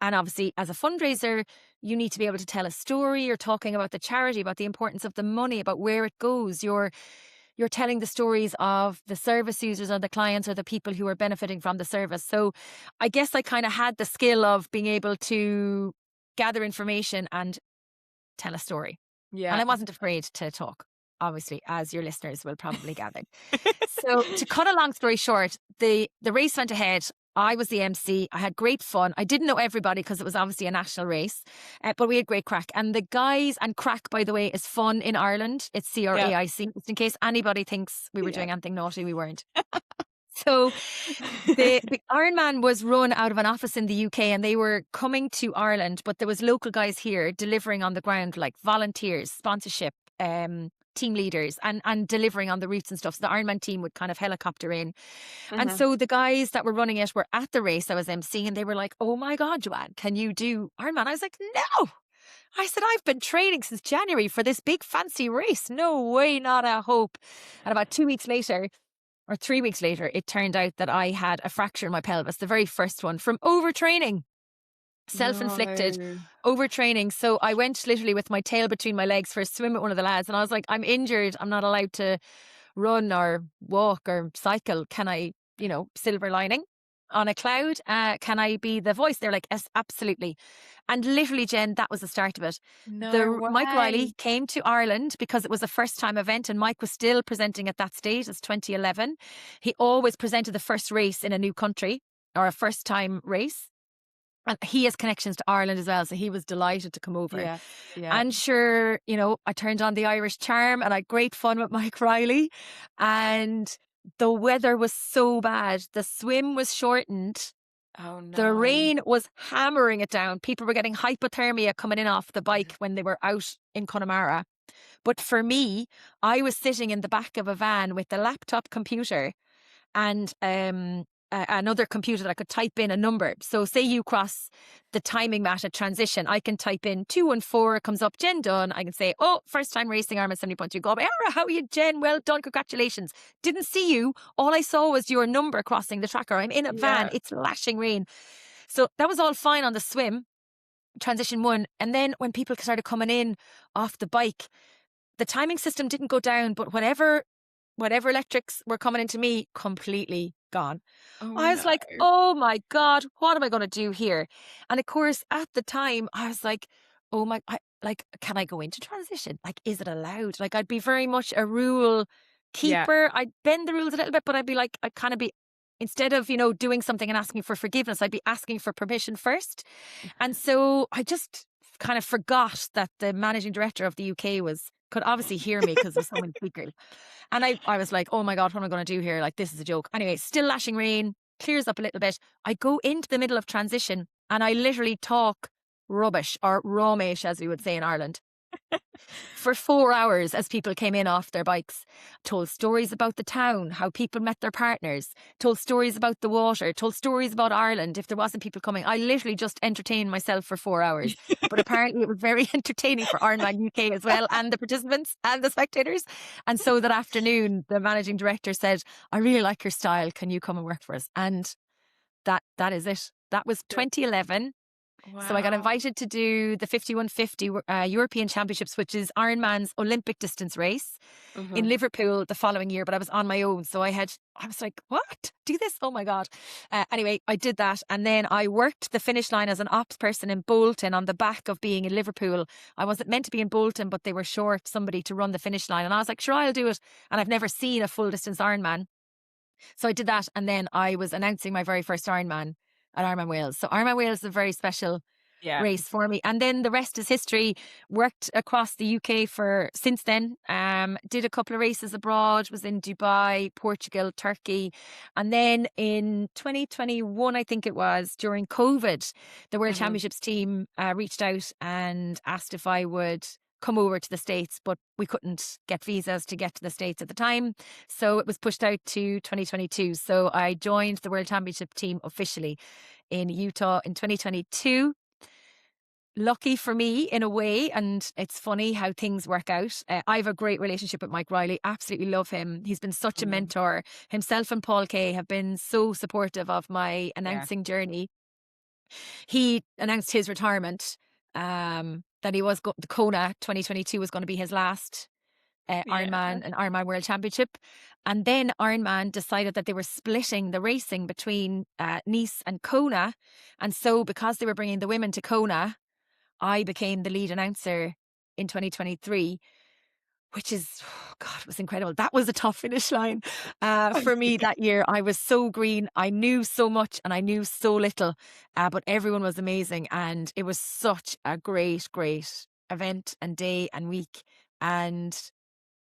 And obviously, as a fundraiser, you need to be able to tell a story. You're talking about the charity, about the importance of the money, about where it goes. You're telling the stories of the service users or the clients or the people who are benefiting from the service. So I guess I kind of had the skill of being able to gather information and tell a story. And Yeah. I wasn't afraid to talk, obviously, as your listeners will probably gather. So to cut a long story short, the race went ahead. I was the MC. I had great fun. I didn't know everybody because it was obviously a national race, but we had great crack. And the guys, and crack, by the way, is fun in Ireland. It's CRAIC, just in case anybody thinks we were doing anything naughty. We weren't. So the Ironman was run out of an office in the UK and they were coming to Ireland, but there was local guys here delivering on the ground, like volunteers, sponsorship, team leaders, and delivering on the routes and stuff. So the Ironman team would kind of helicopter in. And so the guys that were running it were at the race I was emceeing, and they were like, oh my God, Joanne, can you do Ironman? I was like, no. I said, I've been training since January for this big fancy race. No way, not a hope. And about 2 weeks later, or 3 weeks later, it turned out that I had a fracture in my pelvis, the very first one, from overtraining. Self-inflicted No. overtraining. So I went literally with my tail between my legs for a swim with one of the lads, and I was like, I'm injured. I'm not allowed to run or walk or cycle. Can I, silver lining on a cloud? Can I be the voice? They're like, yes, absolutely. And literally, Jen, that was the start of it. No Mike Riley way. came to Ireland because it was a first time event, and Mike was still presenting at that stage. It's 2011. He always presented the first race in a new country or a first time race. And he has connections to Ireland as well, so he was delighted to come over. Yeah. Yeah. And sure, I turned on the Irish charm and I had great fun with Mike Riley. And the weather was so bad. The swim was shortened. Oh no. The rain was hammering it down. People were getting hypothermia coming in off the bike when they were out in Connemara. But for me, I was sitting in the back of a van with the laptop computer and another computer that I could type in a number. So say you cross the timing mat at transition, I can type in 214, it comes up, Jen done. I can say, oh, first time racing Ironman 70.2 Galway. How are you, Jen? Well done, congratulations. Didn't see you. All I saw was your number crossing the tracker. I'm in a van, it's lashing rain. So that was all fine on the swim, transition 1. And then when people started coming in off the bike, the timing system didn't go down, but whatever electrics were coming into me, completely gone. I was like, oh my God, what am I going to do here? And of course, at the time, I was like, oh my, can I go into transition? Like, is it allowed? Like, I'd be very much a rule keeper. I'd bend the rules a little bit, but I'd be like, I'd kind of be, instead of, doing something and asking for forgiveness, I'd be asking for permission first. And so I just kind of forgot that the managing director of the UK could obviously hear me because there's so many speakers. And I was like, oh my God, what am I going to do here? Like, this is a joke. Anyway, still lashing rain, clears up a little bit. I go into the middle of transition and I literally talk rubbish, or raumish, as we would say in Ireland, for 4 hours as people came in off their bikes. Told stories about the town, how people met their partners, told stories about the water, told stories about Ireland if there wasn't people coming. I literally just entertained myself for 4 hours. But apparently it was very entertaining for Ironman UK as well, and the participants and the spectators. And so that afternoon, the managing director said, I really like your style. Can you come and work for us? And that is it. That was 2011. Wow. So I got invited to do the 5150 European Championships, which is Ironman's Olympic distance race in Liverpool the following year. But I was on my own. So I was like, what? Do this? Oh my God. Anyway, I did that. And then I worked the finish line as an ops person in Bolton on the back of being in Liverpool. I wasn't meant to be in Bolton, but they were short somebody to run the finish line. And I was like, sure, I'll do it. And I've never seen a full distance Ironman. So I did that. And then I was announcing my very first Ironman at Ironman Wales. So Ironman Wales is a very special race for me. And then the rest is history. Worked across the UK since then. Did a couple of races abroad, was in Dubai, Portugal, Turkey. And then in 2021, I think it was, during COVID, the World Championships team reached out and asked if I would come over to the States, but we couldn't get visas to get to the States at the time. So it was pushed out to 2022. So I joined the World Championship team officially in Utah in 2022. Lucky for me in a way, and it's funny how things work out. I have a great relationship with Mike Riley, absolutely love him. He's been such a mentor. Himself and Paul Kay have been so supportive of my announcing journey. He announced his retirement, that he was the Kona 2022 was going to be his last Ironman and Ironman World Championship. And then Ironman decided that they were splitting the racing between Nice and Kona. And so because they were bringing the women to Kona, I became the lead announcer in 2023, which is, oh God, it was incredible. That was a tough finish line for me that year. I was so green. I knew so much and I knew so little, but everyone was amazing. And it was such a great, great event and day and week. And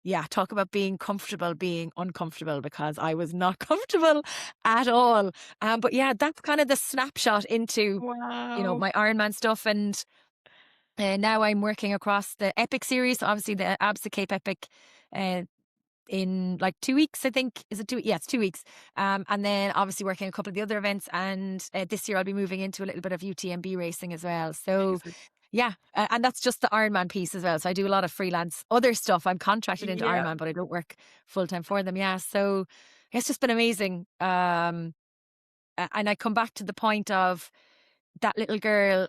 yeah, talk about being comfortable, being uncomfortable, because I was not comfortable at all. But yeah, that's kind of the snapshot into, my Ironman stuff. And now I'm working across the Epic series, obviously the Absa Cape Epic in like 2 weeks, I think. Is it 2? Yeah, it's 2 weeks. And then obviously working a couple of the other events. And this year I'll be moving into a little bit of UTMB racing as well. So yeah, and that's just the Ironman piece as well. So I do a lot of freelance other stuff. I'm contracted into Ironman, but I don't work full time for them. Yeah, so it's just been amazing. And I come back to the point of that little girl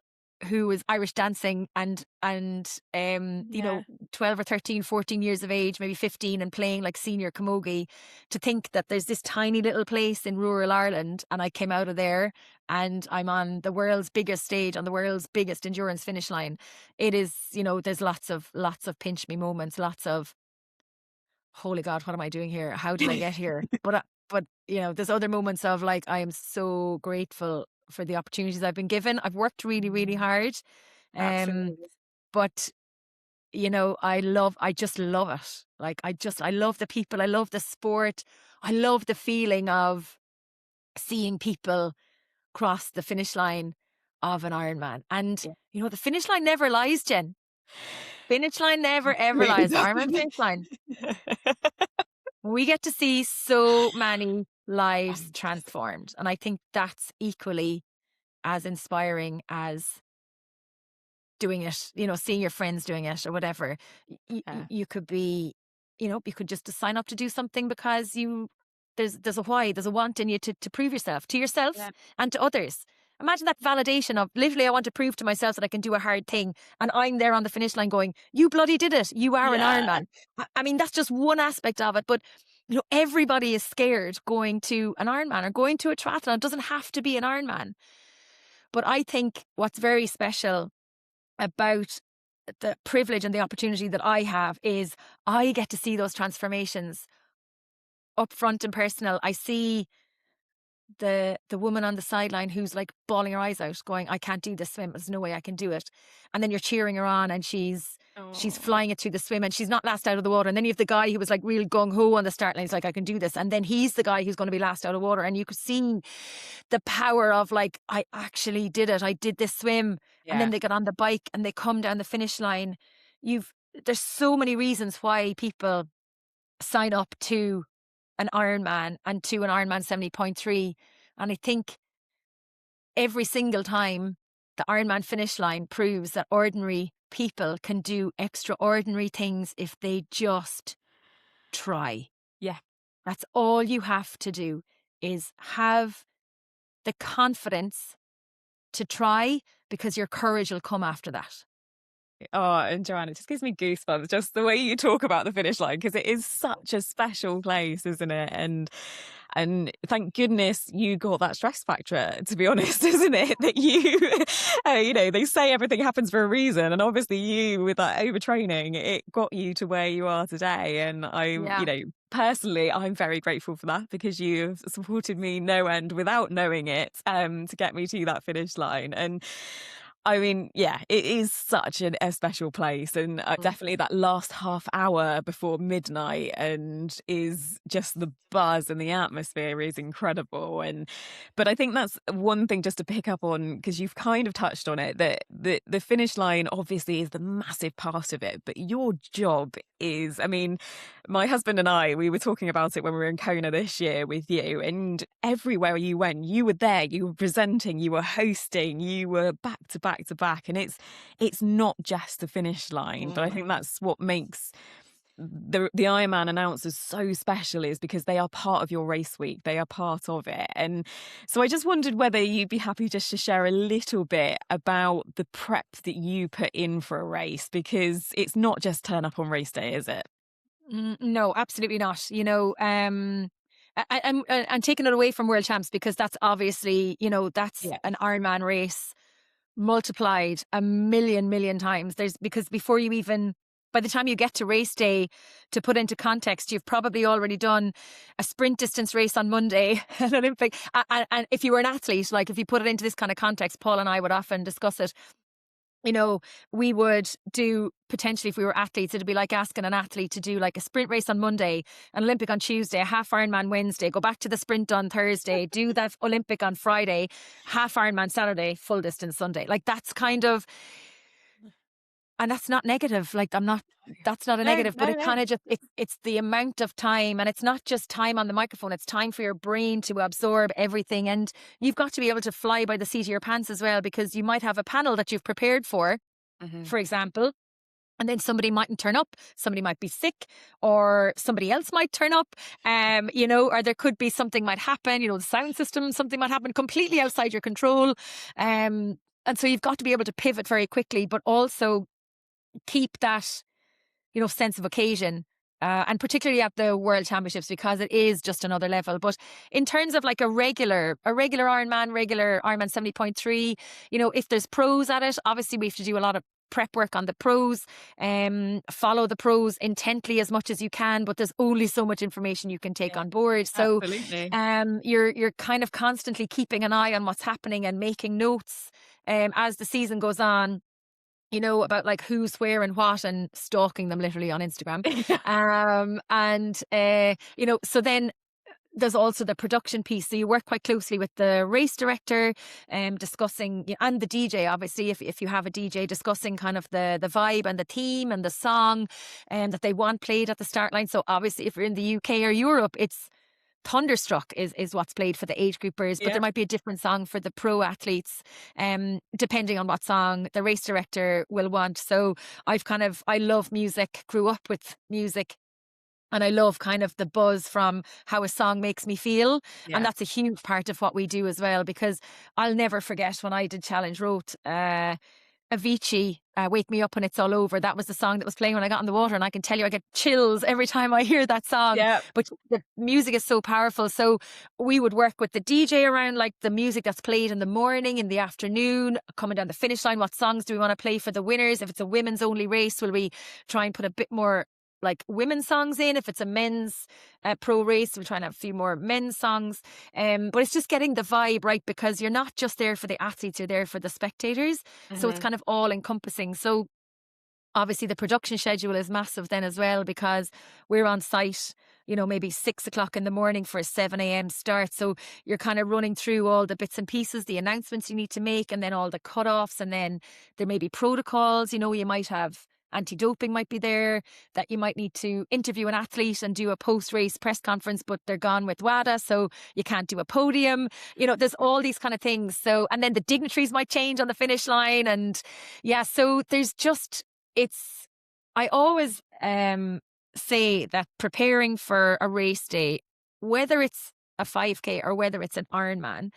who was Irish dancing and 12 or 13, 14 years of age, maybe 15, and playing like senior camogie, to think that there's this tiny little place in rural Ireland and I came out of there and I'm on the world's biggest stage, on the world's biggest endurance finish line. It is, there's lots of pinch me moments, lots of, holy God, what am I doing here? How did I get here? But there's other moments of like, I am so grateful for the opportunities I've been given. I've worked really, really hard. But I just love it. Like, I love the people. I love the sport. I love the feeling of seeing people cross the finish line of an Ironman. And, the finish line never lies, Jen. Finish line never, ever lies. Ironman finish line. We get to see so many lives transformed. And I think that's equally as inspiring as doing it, seeing your friends doing it or whatever. You could be, you could just sign up to do something because there's a why, there's a want in you to prove yourself to yourself and to others. Imagine that validation of literally, I want to prove to myself that I can do a hard thing. And I'm there on the finish line going, you bloody did it. You are an Ironman. I mean, that's just one aspect of it. But, everybody is scared going to an Ironman or going to a triathlon. It doesn't have to be an Ironman. But I think what's very special about the privilege and the opportunity that I have is I get to see those transformations up front and personal. I see the woman on the sideline who's like bawling her eyes out going, I can't do this swim, there's no way I can do it. And then you're cheering her on and she's flying it through the swim and she's not last out of the water. And then you have the guy who was like real gung-ho on the start line. He's like, I can do this. And then he's the guy who's going to be last out of water. And you could see the power of like, I actually did it. I did this swim. And then they get on the bike and they come down the finish line. There's so many reasons why people sign up to an Ironman and to an Ironman 70.3. And I think every single time the Ironman finish line proves that ordinary people can do extraordinary things if they just try. Yeah. That's all you have to do is have the confidence to try, because your courage will come after that. Oh, and Joanne, it just gives me goosebumps, just the way you talk about the finish line, because it is such a special place, isn't it? And thank goodness you got that stress factor, to be honest, isn't it? That they say everything happens for a reason. And obviously you, with that overtraining, it got you to where you are today. And personally, I'm very grateful for that, because you've supported me no end without knowing it, to get me to that finish line. And I mean, it is such a special place, and definitely that last half hour before midnight and is just the buzz and the atmosphere is incredible. But I think that's one thing just to pick up on, because you've kind of touched on it, that the finish line obviously is the massive part of it, but your job is, I mean, my husband and I, we were talking about it when we were in Kona this year with you, and everywhere you went, you were there, you were presenting, you were hosting, you were back to back to back. And it's not just the finish line, but I think that's what makes the Ironman announcers so special, is because they are part of your race week, they are part of it. And so I just wondered whether you'd be happy just to share a little bit about the prep that you put in for a race, because it's not just turn up on race day, is it? No, absolutely not. I'm taking it away from World Champs, because that's obviously, that's an Ironman race multiplied a million times. Because before you even, by the time you get to race day, to put into context, you've probably already done a sprint distance race on Monday, an Olympic. And if you were an athlete, like if you put it into this kind of context, Paul and I would often discuss it. We would do, potentially, if we were athletes, it'd be like asking an athlete to do like a sprint race on Monday, an Olympic on Tuesday, a half Ironman Wednesday, go back to the sprint on Thursday, do that Olympic on Friday, half Ironman Saturday, full distance Sunday. Like that's kind of, and that's not negative. Like that's not a negative, but it kind of just, it's the amount of time, and it's not just time on the microphone, it's time for your brain to absorb everything. And you've got to be able to fly by the seat of your pants as well, because you might have a panel that you've prepared for example, and then somebody mightn't turn up, somebody might be sick, or somebody else might turn up, or there could be something might happen, the sound system, something might happen completely outside your control. And so you've got to be able to pivot very quickly, but also keep that, sense of occasion, and particularly at the World Championships, because it is just another level. But in terms of like a regular Ironman 70.3, if there's pros at it, obviously we have to do a lot of prep work on the pros, follow the pros intently as much as you can, but there's only so much information you can take on board. So you're kind of constantly keeping an eye on what's happening and making notes as the season goes on, about like who's where and what, and stalking them literally on Instagram. So then there's also the production piece. So you work quite closely with the race director, discussing, and the DJ, obviously, if you have a DJ, discussing kind of the vibe and the theme and the song that they want played at the start line. So obviously if you're in the UK or Europe, it's Thunderstruck is what's played for the age groupers, but there might be a different song for the pro athletes, depending on what song the race director will want. So I love music, grew up with music. And I love kind of the buzz from how a song makes me feel. Yeah. And that's a huge part of what we do as well, because I'll never forget when I did Challenge Roth, Avicii, Wake Me Up When It's All Over. That was the song that was playing when I got in the water. And I can tell you, I get chills every time I hear that song. Yeah. But the music is so powerful. So we would work with the DJ around like the music that's played in the morning, in the afternoon, coming down the finish line. What songs do we want to play for the winners? If it's a women's only race, will we try and put a bit more like women's songs in? If it's a men's pro race, we'll try and have a few more men's songs. But it's just getting the vibe right, because you're not just there for the athletes, you're there for the spectators. So it's kind of all encompassing. So obviously the production schedule is massive then as well, because we're on site, maybe 6 o'clock in the morning for a 7 a.m. start. So you're kind of running through all the bits and pieces, the announcements you need to make, and then all the cutoffs, and then there may be protocols. You might have anti-doping might be there, that you might need to interview an athlete and do a post-race press conference, but they're gone with WADA, so you can't do a podium. There's all these kind of things. So, and then the dignitaries might change on the finish line. And yeah, so there's just, I always say that preparing for a race day, whether it's a 5K or whether it's an Ironman,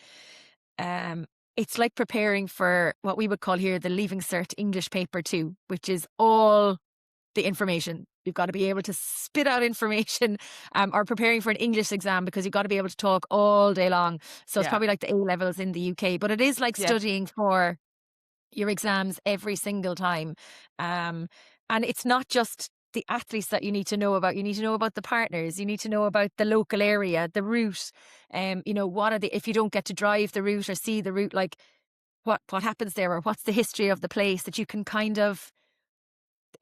it's like preparing for what we would call here the Leaving Cert English paper 2, which is all the information. You've got to be able to spit out information, or preparing for an English exam, because you've got to be able to talk all day long. So it's probably like the A levels in the UK, but it is like studying for your exams every single time. And it's not just the athletes that you need to know about. You need to know about the partners. You need to know about the local area, the route. What are if you don't get to drive the route or see the route, like what happens there, or what's the history of the place, that you can kind of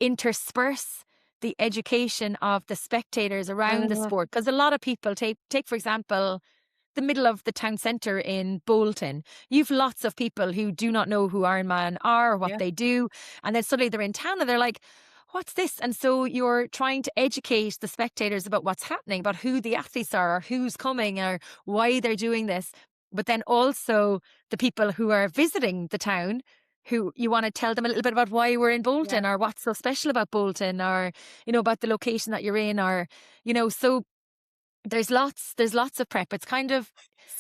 intersperse the education of the spectators around the sport. Because a lot of people take, for example, the middle of the town centre in Bolton. You've lots of people who do not know who Ironman are or what they do. And then suddenly they're in town and they're like, what's this? And so you're trying to educate the spectators about what's happening, about who the athletes are, or who's coming, or why they're doing this. But then also the people who are visiting the town, who you want to tell them a little bit about why we're in Bolton, or what's so special about Bolton, or, about the location that you're in, or, so there's lots of prep. It's kind of,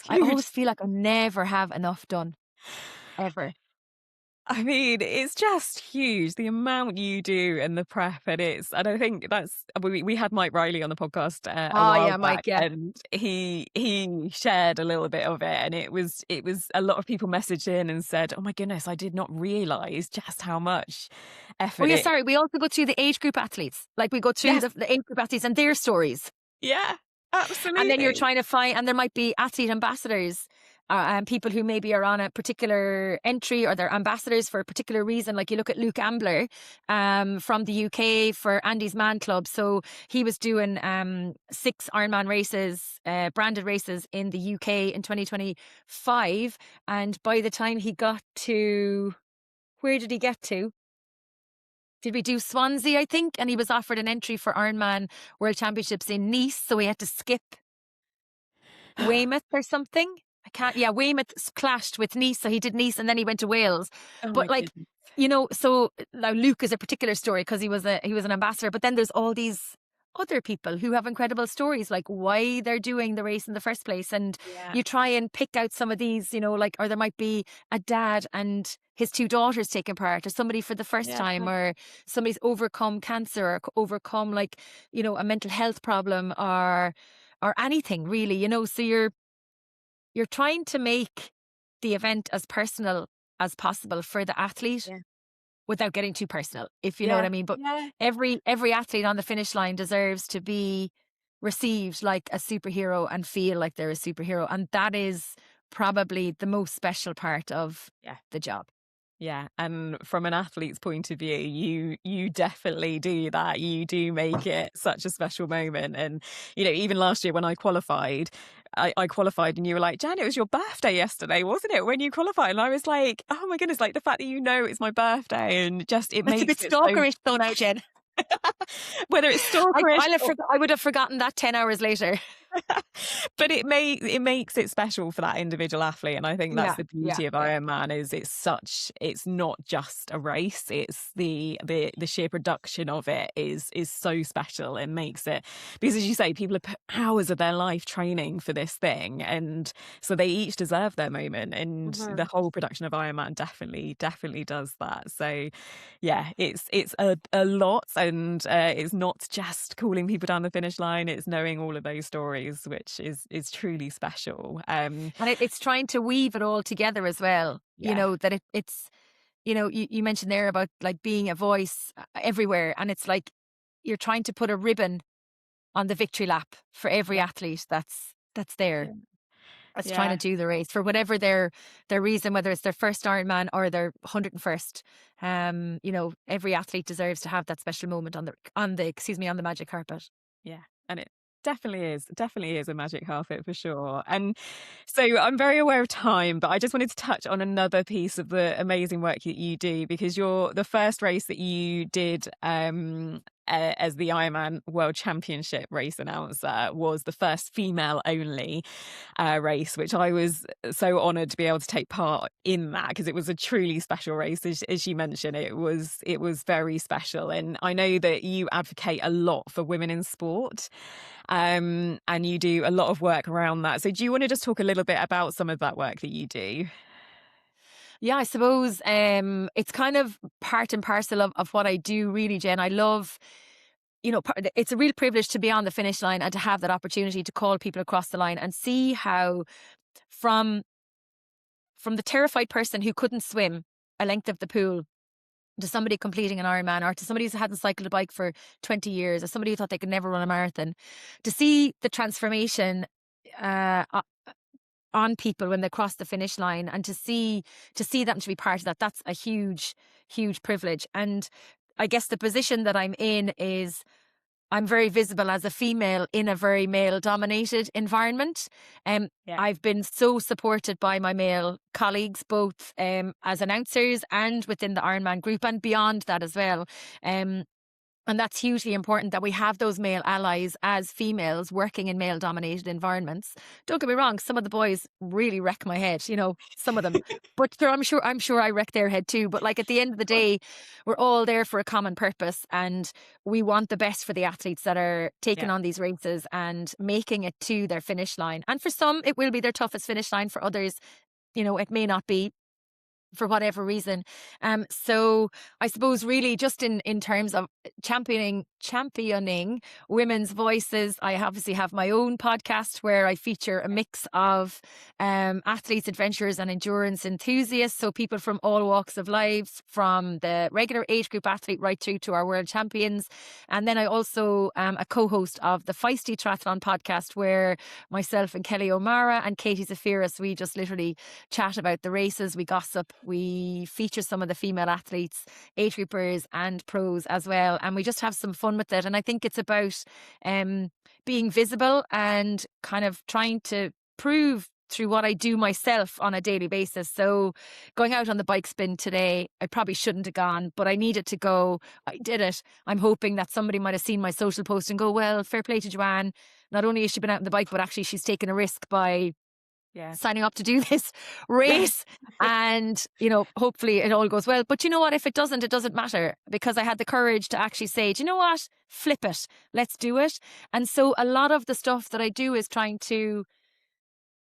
I always feel like I never have enough done, ever. I mean, it's just huge, the amount you do and the prep. And I think we had Mike Riley on the podcast a while back, and he shared a little bit of it, and it was a lot of people messaged in and said, oh my goodness, I did not realise just how much effort. Oh yeah, sorry, we also go through the age group athletes. Like we go through the age group athletes and their stories. Yeah, absolutely. And then you're trying to find, and there might be athlete ambassadors, and people who maybe are on a particular entry, or they're ambassadors for a particular reason. Like you look at Luke Ambler from the UK for Andy's Man Club. So he was doing 6 Ironman races, branded races in the UK in 2025. And by the time he got to, where did he get to? Did we do Swansea, I think? And he was offered an entry for Ironman World Championships in Nice. So he had to skip Weymouth or something. Weymouth clashed with Nice. So he did Nice and then he went to Wales. But like, so now Luke is a particular story because he was an ambassador. But then there's all these other people who have incredible stories, like why they're doing the race in the first place. And you try and pick out some of these, or there might be a dad and his 2 daughters taking part, or somebody for the first time, or somebody's overcome cancer, or overcome a mental health problem, or anything really, so you're trying to make the event as personal as possible for the athlete without getting too personal, if you know what I mean. But every athlete on the finish line deserves to be received like a superhero and feel like they're a superhero. And that is probably the most special part of the job. Yeah, and from an athlete's point of view, you definitely do that. You do make it such a special moment. And, even last year when I qualified, I qualified and you were like, Jan, it was your birthday yesterday, wasn't it, when you qualified? And I was like, oh my goodness, like the fact that it's my birthday, and just it makes it a bit stalkerish though now, Jen. Whether it's stalkerish. I would have forgotten that 10 hours later. But it makes it special for that individual athlete, and I think that's Yeah, the yeah, beauty of yeah. Ironman is it's not just a race, it's the sheer production of it is so special. It makes it, because as you say, people have put hours of their life training for this thing, and so they each deserve their moment, and the Mhm. whole production of Ironman definitely does that. So yeah, it's a lot, and it's not just calling people down the finish line, it's knowing all of those stories, which is truly special. And it's trying to weave it all together as well. You Yeah, know, that it's, you know, you mentioned there about like being a voice everywhere. And it's like you're trying to put a ribbon on the victory lap for every yeah, athlete that's there. yeah, That's trying to yeah. do the race for whatever their reason, whether it's their first Ironman or their 101st. You know, every athlete deserves to have that special moment on the magic carpet. Yeah, and it definitely is a magic carpet for sure. And so I'm very aware of time, but I just wanted to touch on another piece of the amazing work that you do, because you're the first race that you did as the Ironman World Championship race announcer was the first female only race, which I was so honoured to be able to take part in that, because it was a truly special race. As you mentioned, it was very special, and I know that you advocate a lot for women in sport, and you do a lot of work around that. So, do you want to just talk a little bit about some of that work that you do? Yeah, I suppose it's kind of part and parcel of what I do, really, Jen. I love, you know, it's a real privilege to be on the finish line and to have that opportunity to call people across the line and see how from the terrified person who couldn't swim a length of the pool to somebody completing an Ironman, or to somebody who hadn't cycled a bike for 20 years, or somebody who thought they could never run a marathon, to see the transformation uh, o- on people when they cross the finish line, and to see them, to be part of that, that's a huge privilege. And I guess the position that I'm in is I'm very visible as a female in a very male dominated environment. Yeah. I've been so supported by my male colleagues, both as announcers and within the Ironman group and beyond that as well. Um, and that's hugely important that we have those male allies as females working in male dominated environments. Don't get me wrong, some of the boys really wreck my head, you know, some of them. But sure, I'm sure I wreck their head too. But like at the end of the day, we're all there for a common purpose, and we want the best for the athletes that are taking Yeah. on these races and making it to their finish line. And for some, it will be their toughest finish line. For others, you know, it may not be, for whatever reason. So I suppose really just in terms of championing women's voices, I obviously have my own podcast where I feature a mix of athletes, adventurers, and endurance enthusiasts. So people from all walks of life, from the regular age group athlete right through to our world champions. And then I also am a co-host of the Feisty Triathlon podcast, where myself and Kelly O'Mara and Katie Zafiris, we just literally chat about the races, we gossip, we feature some of the female athletes, age groupers and pros as well. And we just have some fun with it. And I think it's about being visible and kind of trying to prove through what I do myself on a daily basis. So going out on the bike spin today, I probably shouldn't have gone, but I needed to go. I did it. I'm hoping that somebody might have seen my social post and go, well, fair play to Joanne. Not only has she been out on the bike, but actually she's taken a risk by Yeah. signing up to do this race. And, you know, hopefully it all goes well. But you know what? If it doesn't matter, because I had the courage to actually say, do you know what? Flip it. Let's do it. And so a lot of the stuff that I do is trying to,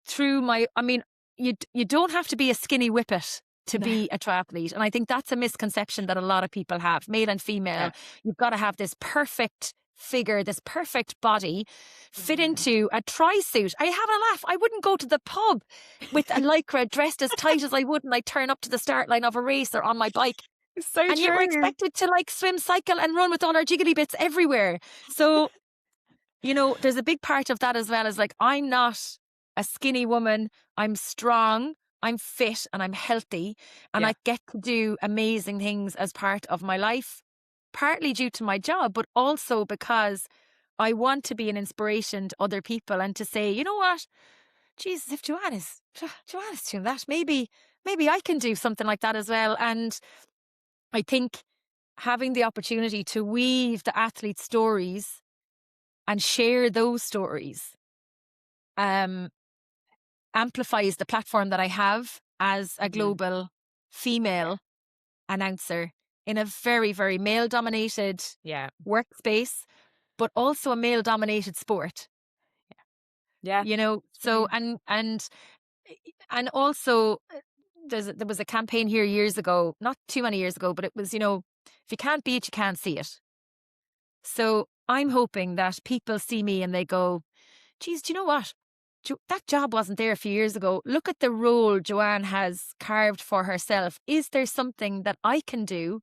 through my, I mean, you don't have to be a skinny whippet to No. be a triathlete. And I think that's a misconception that a lot of people have, male and female. Yeah. You've got to have this perfect figure, this perfect body, fit Mm. into a tri-suit. I have a laugh. I wouldn't go to the pub with a lycra dressed as tight as I would when I turn up to the start line of a race or on my bike. It's so And yet we're true. expected to like swim, cycle and run with all our jiggly bits everywhere. So, you know, there's a big part of that as well, as like, I'm not a skinny woman. I'm strong, I'm fit, and I'm healthy. And Yeah. I get to do amazing things as part of my life, partly due to my job, but also because I want to be an inspiration to other people and to say, you know what? Jesus, if Joanne is doing that, maybe I can do something like that as well. And I think having the opportunity to weave the athletes' stories and share those stories amplifies the platform that I have as a global female announcer in a very, very male-dominated workspace, but also a male-dominated sport. Yeah. You know, so and also there was a campaign here years ago, not too many years ago, but it was, you know, if you can't be it, you can't see it. So I'm hoping that people see me and they go, geez, do you know what? That job wasn't there a few years ago. Look at the role Joanne has carved for herself. Is there something that I can do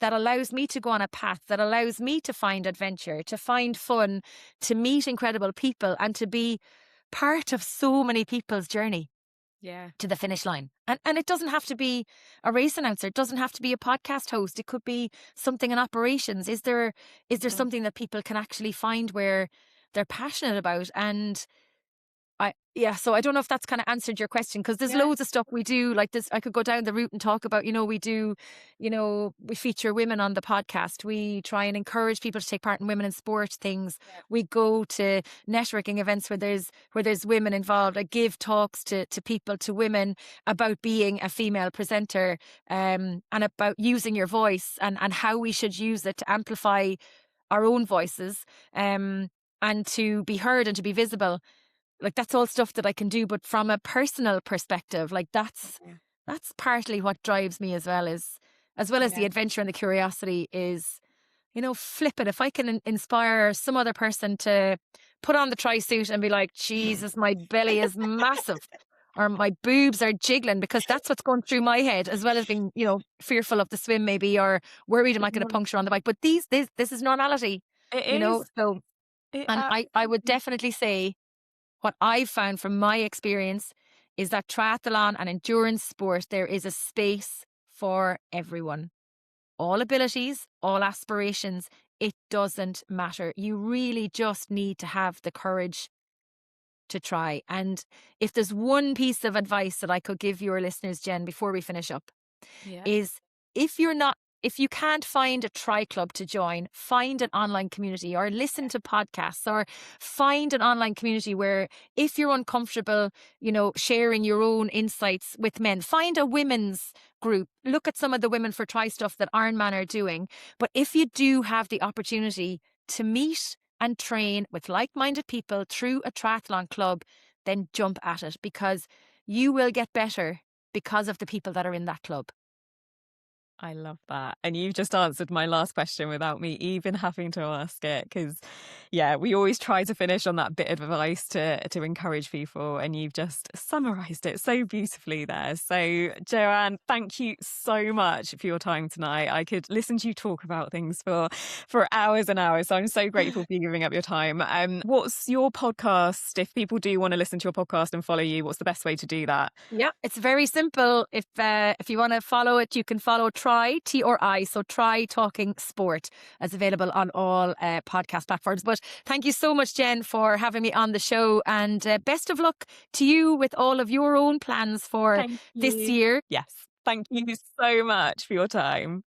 that allows me to go on a path, that allows me to find adventure, to find fun, to meet incredible people, and to be part of so many people's journey to the finish line? And it doesn't have to be a race announcer. It doesn't have to be a podcast host. It could be something in operations. Is there something that people can actually find where they're passionate about? And so I don't know if that's kind of answered your question, because there's loads of stuff we do like this. I could go down the route and talk about, you know, we feature women on the podcast. We try and encourage people to take part in women in sport things. We go to networking events where there's women involved. I give talks to people, to women, about being a female presenter, and about using your voice and how we should use it to amplify our own voices, and to be heard and to be visible. Like, that's all stuff that I can do, but from a personal perspective, like that's partly what drives me as well as the adventure and the curiosity is, you know, flip it. If I can inspire some other person to put on the tri-suit and be like, Jesus, my belly is massive, or my boobs are jiggling, because that's what's going through my head, as well as being, you know, fearful of the swim maybe, or worried I might get a puncture on the bike. But this is normality, you know. So, and I would definitely say, what I've found from my experience is that triathlon and endurance sport, there is a space for everyone. All abilities, all aspirations, it doesn't matter. You really just need to have the courage to try. And if there's one piece of advice that I could give your listeners, Jen, before we finish up, is if you can't find a tri club to join, find an online community, or listen to podcasts, or find an online community where, if you're uncomfortable, you know, sharing your own insights with men, find a women's group. Look at some of the Women for Tri stuff that Ironman are doing. But if you do have the opportunity to meet and train with like-minded people through a triathlon club, then jump at it, because you will get better because of the people that are in that club. I love that. And you've just answered my last question without me even having to ask it, because we always try to finish on that bit of advice to encourage people, and you've just summarized it so beautifully there. So Joanne, thank you so much for your time tonight. I could listen to you talk about things for hours and hours, so I'm so grateful for you giving up your time. What's your podcast? If people do want to listen to your podcast and follow you, what's the best way to do that? Yeah, it's very simple. If you want to follow it, you can follow Tri, so Tri Talking Sport, as available on all podcast platforms. But thank you so much, Jen, for having me on the show, and best of luck to you with all of your own plans for this year. Yes, thank you so much for your time.